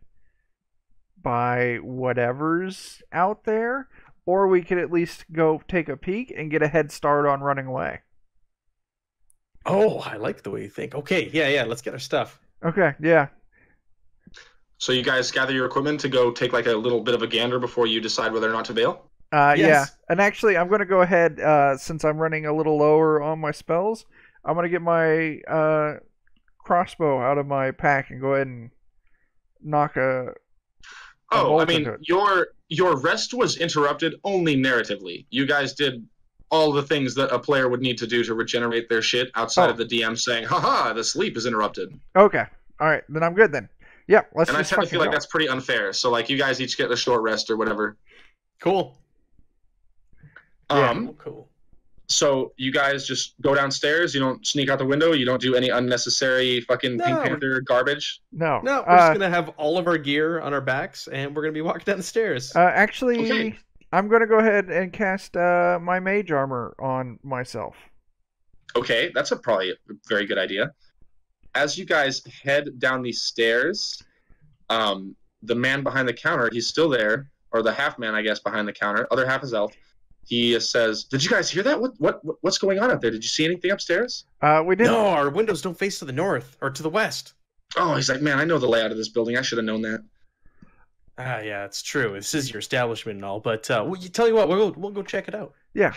by whatever's out there, or we could at least go take a peek and get a head start on running away. Oh, I like the way you think. Okay, yeah, let's get our stuff. Okay, yeah. So you guys gather your equipment to go take like a little bit of a gander before you decide whether or not to bail? Yeah. Yes. And actually, I'm going to go ahead, since I'm running a little lower on my spells, I'm going to get my crossbow out of my pack and go ahead and knock a Oh, I bolt mean, into it. your rest was interrupted only narratively. You guys did all the things that a player would need to do to regenerate their shit outside of the DM saying, haha, the sleep is interrupted. Okay. All right. Then I'm good then. Yeah, let's And I just tend to fucking feel like go. that's pretty unfair. So like you guys each get a short rest or whatever. Cool. Cool. So you guys just go downstairs. You don't sneak out the window. You don't do any unnecessary fucking Pink Panther garbage. No. No, we're just gonna have all of our gear on our backs, and we're gonna be walking down the stairs. Actually, Okay. I'm going to go ahead and cast my mage armor on myself. Okay, that's probably a very good idea. As you guys head down these stairs, the man behind the counter, he's still there, or the half man, I guess, behind the counter. Other half is elf. He says, "Did you guys hear that? What's going on out there? Did you see anything upstairs?" We did. No, our windows don't face to the north or to the west. Oh, he's like, "Man, I know the layout of this building. I should have known that." Yeah, it's true. This is your establishment and all, but tell you what, we'll go check it out. Yeah.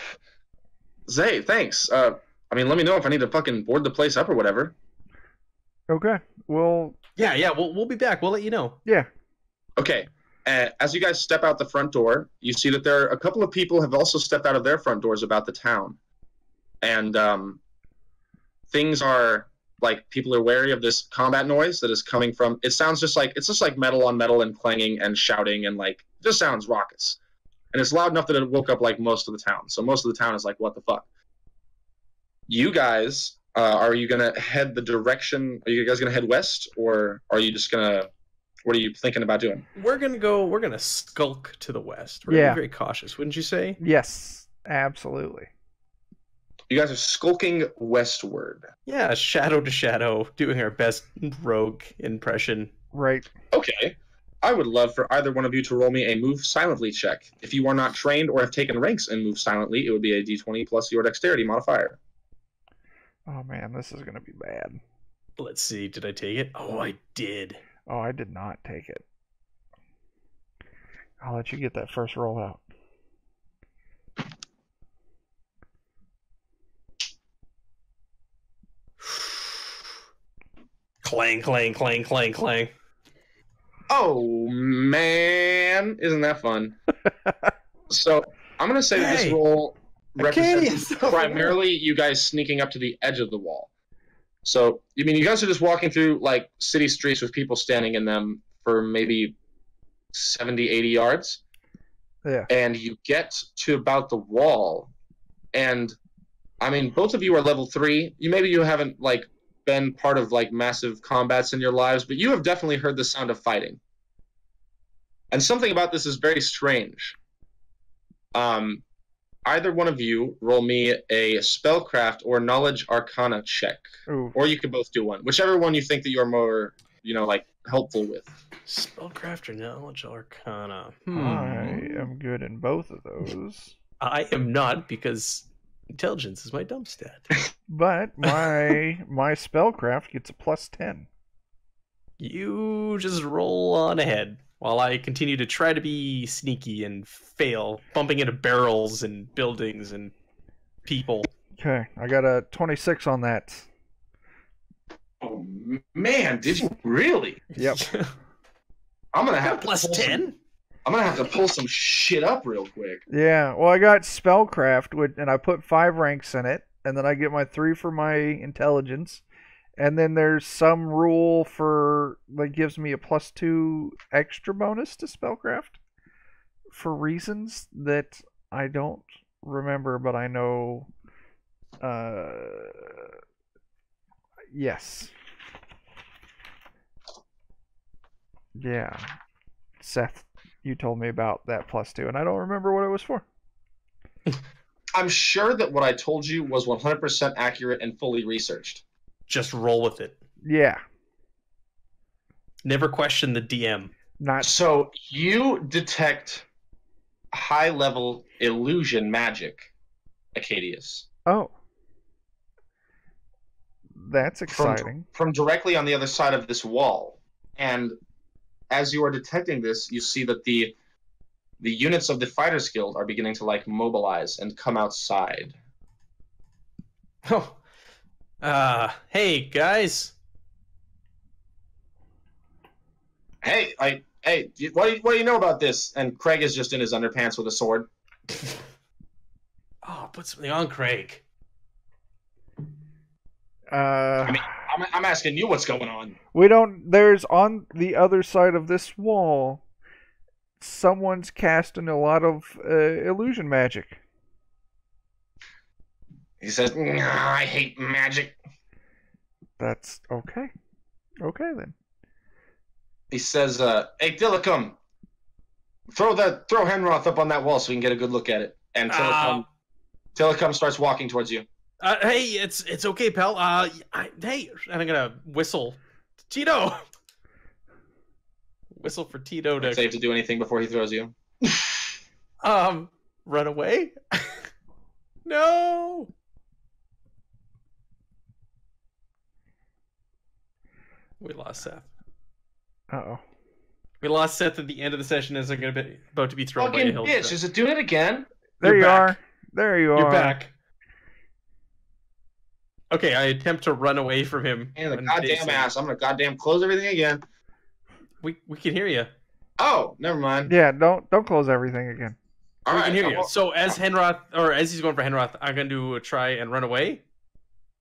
Zay, thanks. I mean, let me know if I need to fucking board the place up or whatever. Okay. Well. Yeah, we'll be back. We'll let you know. Yeah. Okay. As you guys step out the front door, you see that there are a couple of people have also stepped out of their front doors about the town. And things are, like, people are wary of this combat noise that is coming from, it's just like metal on metal and clanging and shouting and, like, just sounds raucous. And it's loud enough that it woke up, like, most of the town. So most of the town is like, what the fuck? You guys, are you going to head the direction, are you guys going to head west, or are you just going to... What are you thinking about doing? We're gonna skulk to the west. We're gonna be very cautious, wouldn't you say? Yes, absolutely. You guys are skulking westward. Yeah, shadow to shadow, doing our best rogue impression. Right. Okay. I would love for either one of you to roll me a move silently check. If you are not trained or have taken ranks in move silently, it would be a d20 plus your dexterity modifier. Oh man, this is gonna be bad. Let's see, did I take it? Oh, I did. Oh, I did not take it. I'll let you get that first roll out. Clang, clang, clang, clang, clang. Oh man, isn't that fun? So I'm gonna say that this Hey, roll represents Arcadius, primarily you guys sneaking up to the edge of the wall. So you mean you guys are just walking through like city streets with people standing in them for maybe 70, 80 yards, Yeah. and you get to about the wall, and I mean both of you are level 3. You haven't like been part of like massive combats in your lives, but you have definitely heard the sound of fighting. And something about this is very strange. Either one of you roll me a spellcraft or knowledge arcana check. Ooh. Or you could both do one. Whichever one you think that you're more, like helpful with. Spellcraft or knowledge arcana? I am good in both of those. I am not, because intelligence is my dumb stat. But my spellcraft gets a +10. You just roll on ahead while I continue to try to be sneaky and fail, bumping into barrels and buildings and people. Okay, I got a 26 on that. Oh man, did you really? Yep. I'm gonna have to +10? I'm gonna have to pull some shit up real quick. Yeah, well, I got spellcraft, and I put 5 ranks in it, and then I get my 3 for my intelligence, and then there's some rule that gives me a +2 extra bonus to spellcraft for reasons that I don't remember, but I know. Yes. Yeah. Seth, you told me about that +2, and I don't remember what it was for. I'm sure that what I told you was 100% accurate and fully researched. Just roll with it. Yeah. Never question the DM. Not So you detect high-level illusion magic, Acadius. Oh. That's exciting. From directly on the other side of this wall. And as you are detecting this, you see that the units of the Fighters Guild are beginning to like mobilize and come outside. Oh. Hey guys. Hey, what do you know about this? And Craig is just in his underpants with a sword. Oh, put something on, Craig. I mean, I'm asking you what's going on. There's on the other side of this wall, someone's casting a lot of illusion magic. He says, "Nah, I hate magic." That's okay. Okay then. He says, "Hey, Dillicum, throw Henroth up on that wall so we can get a good look at it." And Dillicum starts walking towards you. Hey, it's okay, pal. Hey, and I'm gonna whistle, Tito. Whistle for Tito to safe to do anything before he throws you. Run away. No. We lost Seth. Uh-oh. We lost Seth at the end of the session as I'm about to be thrown by a Fucking hill. bitch! Is it doing it again? There You're you back. are. There you are. You're back. Okay, I attempt to run away from him. And the goddamn ass! I'm gonna goddamn close everything again. We can hear you. Oh, never mind. Yeah, don't close everything again. All We right. can hear you. So as Henroth, or as he's going for Henroth, I'm going to try and run away.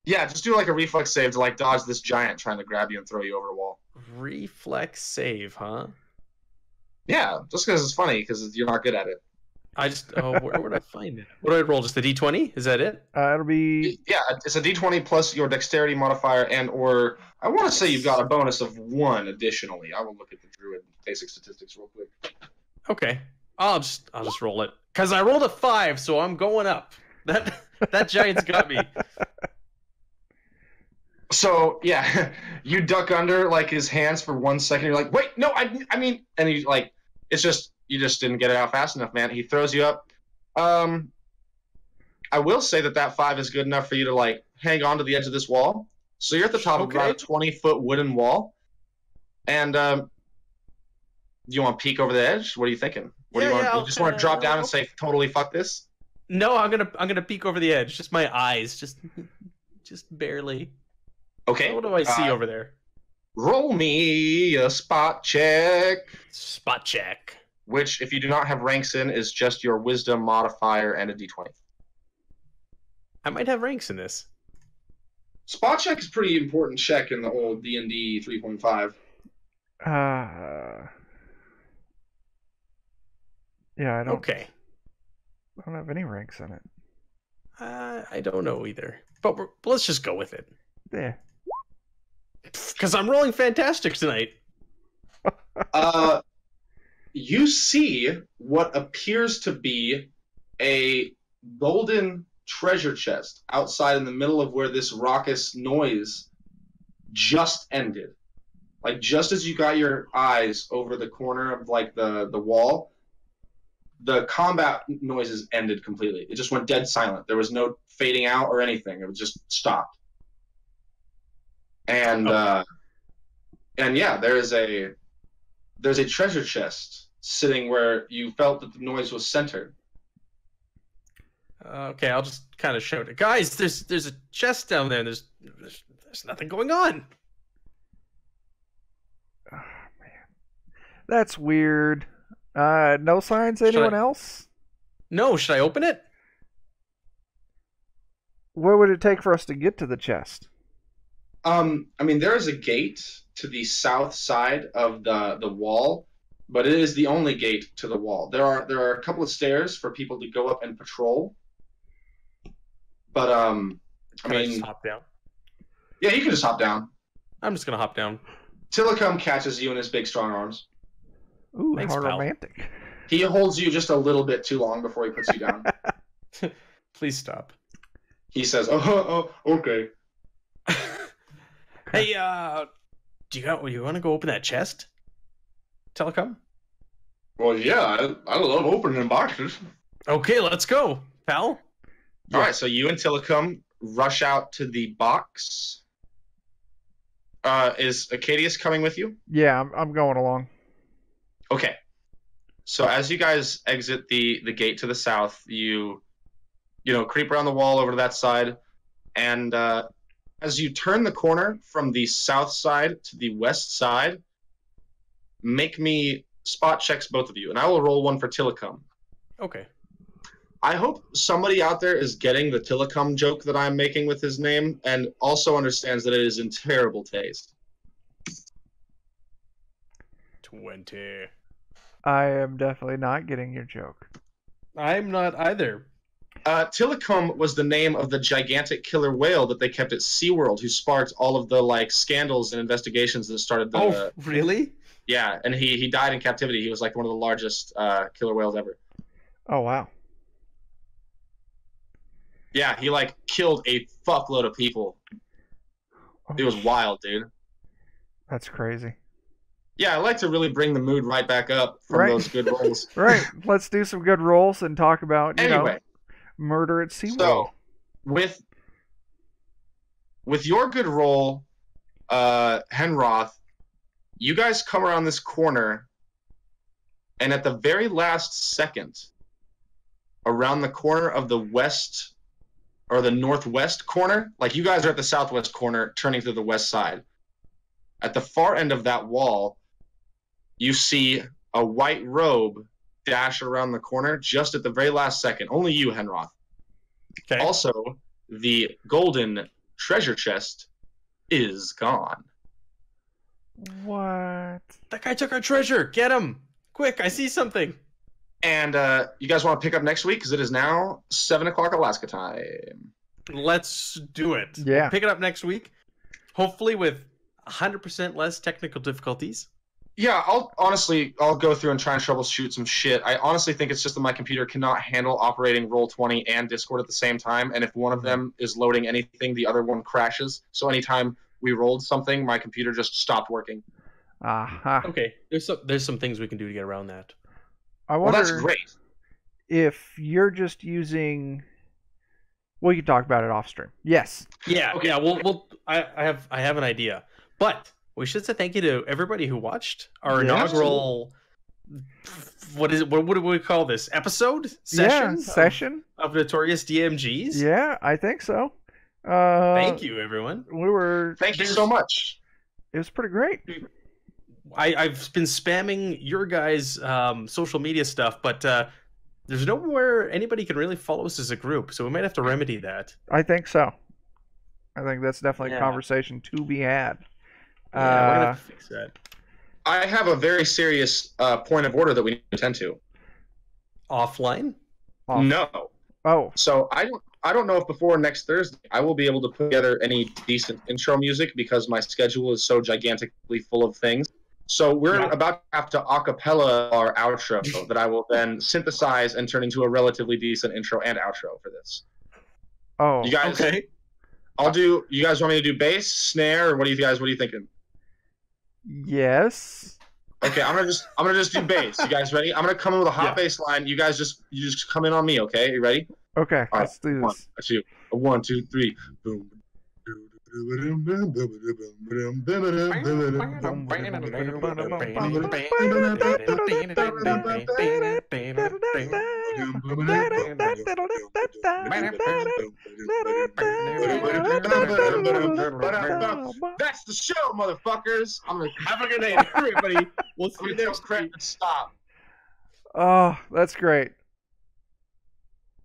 Yeah, just do like a reflex save to like dodge this giant trying to grab you and throw you over a wall. Reflex save, huh? Yeah, just because it's funny because you're not good at it. Where would I find it? What do I roll? Just a d20? Is that it? It'll be Yeah, it's a d20 plus your dexterity modifier or I want to say you've got a bonus of 1 additionally. I will look at the druid basic statistics real quick. Okay. I'll just roll it. Because I rolled a 5, so I'm going up. That giant's got me. So yeah, you duck under like his hands for 1 second. You're like, wait, no, I mean, and you like, it's just you just didn't get it out fast enough, man. He throws you up. I will say that 5 is good enough for you to like hang on to the edge of this wall. So you're at the top of about a 20-foot wooden wall, and you want to peek over the edge? What are you thinking? What do you want? You just want to drop down and say, "Totally fuck this"? No, I'm gonna peek over the edge. Just my eyes, just barely. Okay. What do I see over there? Roll me a spot check. Spot check. Which, if you do not have ranks in, is just your wisdom modifier and a d20. I might have ranks in this. Spot check is a pretty important check in the old D&D 3.5. Yeah, I don't. Okay. I don't have any ranks in it. I don't know either. But let's just go with it. Yeah. Because I'm rolling fantastic tonight. You see what appears to be a golden treasure chest outside in the middle of where this raucous noise just ended. Like, just as you got your eyes over the corner of, like, the wall, the combat noises ended completely. It just went dead silent. There was no fading out or anything. It just stopped. And yeah, there's a treasure chest sitting where you felt that the noise was centered. Okay, I'll just kind of shout it. Guys, there's a chest down there. And there's nothing going on. Oh, man. That's weird. No signs? Anyone else? No, should I open it? Where would it take for us to get to the chest? I mean, there is a gate to the south side of the wall, but it is the only gate to the wall. There are a couple of stairs for people to go up and patrol. But Can I just hop down? Yeah, you can just hop down. I'm just gonna hop down. Tillicum catches you in his big strong arms. Ooh, Thanks, how pal. romantic. He holds you just a little bit too long before he puts you down. Please stop. He says, "Oh, okay." Hey, do you want to go open that chest? Telecom? Well, yeah, I love opening boxes. Okay, let's go, pal. All right, so you and Tillicum rush out to the box. Is Acadius coming with you? Yeah, I'm going along. Okay. So as you guys exit the gate to the south, you creep around the wall over to that side, and as you turn the corner from the south side to the west side, make me spot checks, both of you, and I will roll one for Tillicum. Okay. I hope somebody out there is getting the Tillicum joke that I'm making with his name, and also understands that it is in terrible taste. 20. I am definitely not getting your joke. I'm not either. Tillicum was the name of the gigantic killer whale that they kept at SeaWorld, who sparked all of the scandals and investigations that started the. Oh, really? Yeah, and he died in captivity. He was like one of the largest killer whales ever. Oh, wow. Yeah, he killed a fuckload of people. It was wild, dude. That's crazy. Yeah, I like to really bring the mood right back up from those good rolls. Right. Let's do some good rolls and talk about, murder at SeaWorld. So, with your good roll, Henroth, you guys come around this corner, and at the very last second, around the corner of the west or the northwest corner, you guys are at the southwest corner turning to the west side. At the far end of that wall, you see a white robe dash around the corner just at the very last second. Only you, Henroth. Okay. Also, the golden treasure chest is gone. What? That guy took our treasure. Get him. Quick, I see something. And you guys want to pick up next week? Because it is now 7 o'clock Alaska time. Let's do it. Yeah. We'll pick it up next week. Hopefully with 100% less technical difficulties. Yeah, I'll go through and try and troubleshoot some shit. I honestly think it's just that my computer cannot handle operating Roll20 and Discord at the same time, and if one of them is loading anything, the other one crashes. So anytime we rolled something, my computer just stopped working. Aha. Okay, there's some things we can do to get around that. I Well, wonder that's great. if you're just using. Well, you can talk about it off stream. Yes. Yeah, Okay. yeah. I have an idea, but we should say thank you to everybody who watched our inaugural. What is it? What do we call this episode? Session of Notorious DMGs. Yeah, I think so. Thank you, everyone. We were. Thank you so much. It was pretty great. I've been spamming your guys' social media stuff, but there's nowhere anybody can really follow us as a group, so we might have to remedy that. I think so. I think that's definitely a Yeah. conversation to be had. Yeah, we're gonna have to fix that. I have a very serious point of order that we need to attend to. Offline? Off. No. Oh, So I don't know if before next Thursday I will be able to put together any decent intro music because my schedule is so gigantically full of things. So we're about to have to acapella our outro that I will then synthesize and turn into a relatively decent intro and outro for this. oh. You guys, Okay. You guys want me to do bass, snare, or what are you thinking? Yes. Okay, I'm gonna just do bass. You guys ready? I'm gonna come in with a hot bass line. You guys just come in on me, okay? You ready? Okay, All right, let's do this. 1, 2, 3. Boom. That's the show, motherfuckers. I'm gonna Have a good night, everybody. We'll see I'm you gonna tell next Craig week. to stop. Oh, that's great.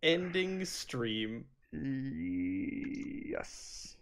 Ending stream. Yes.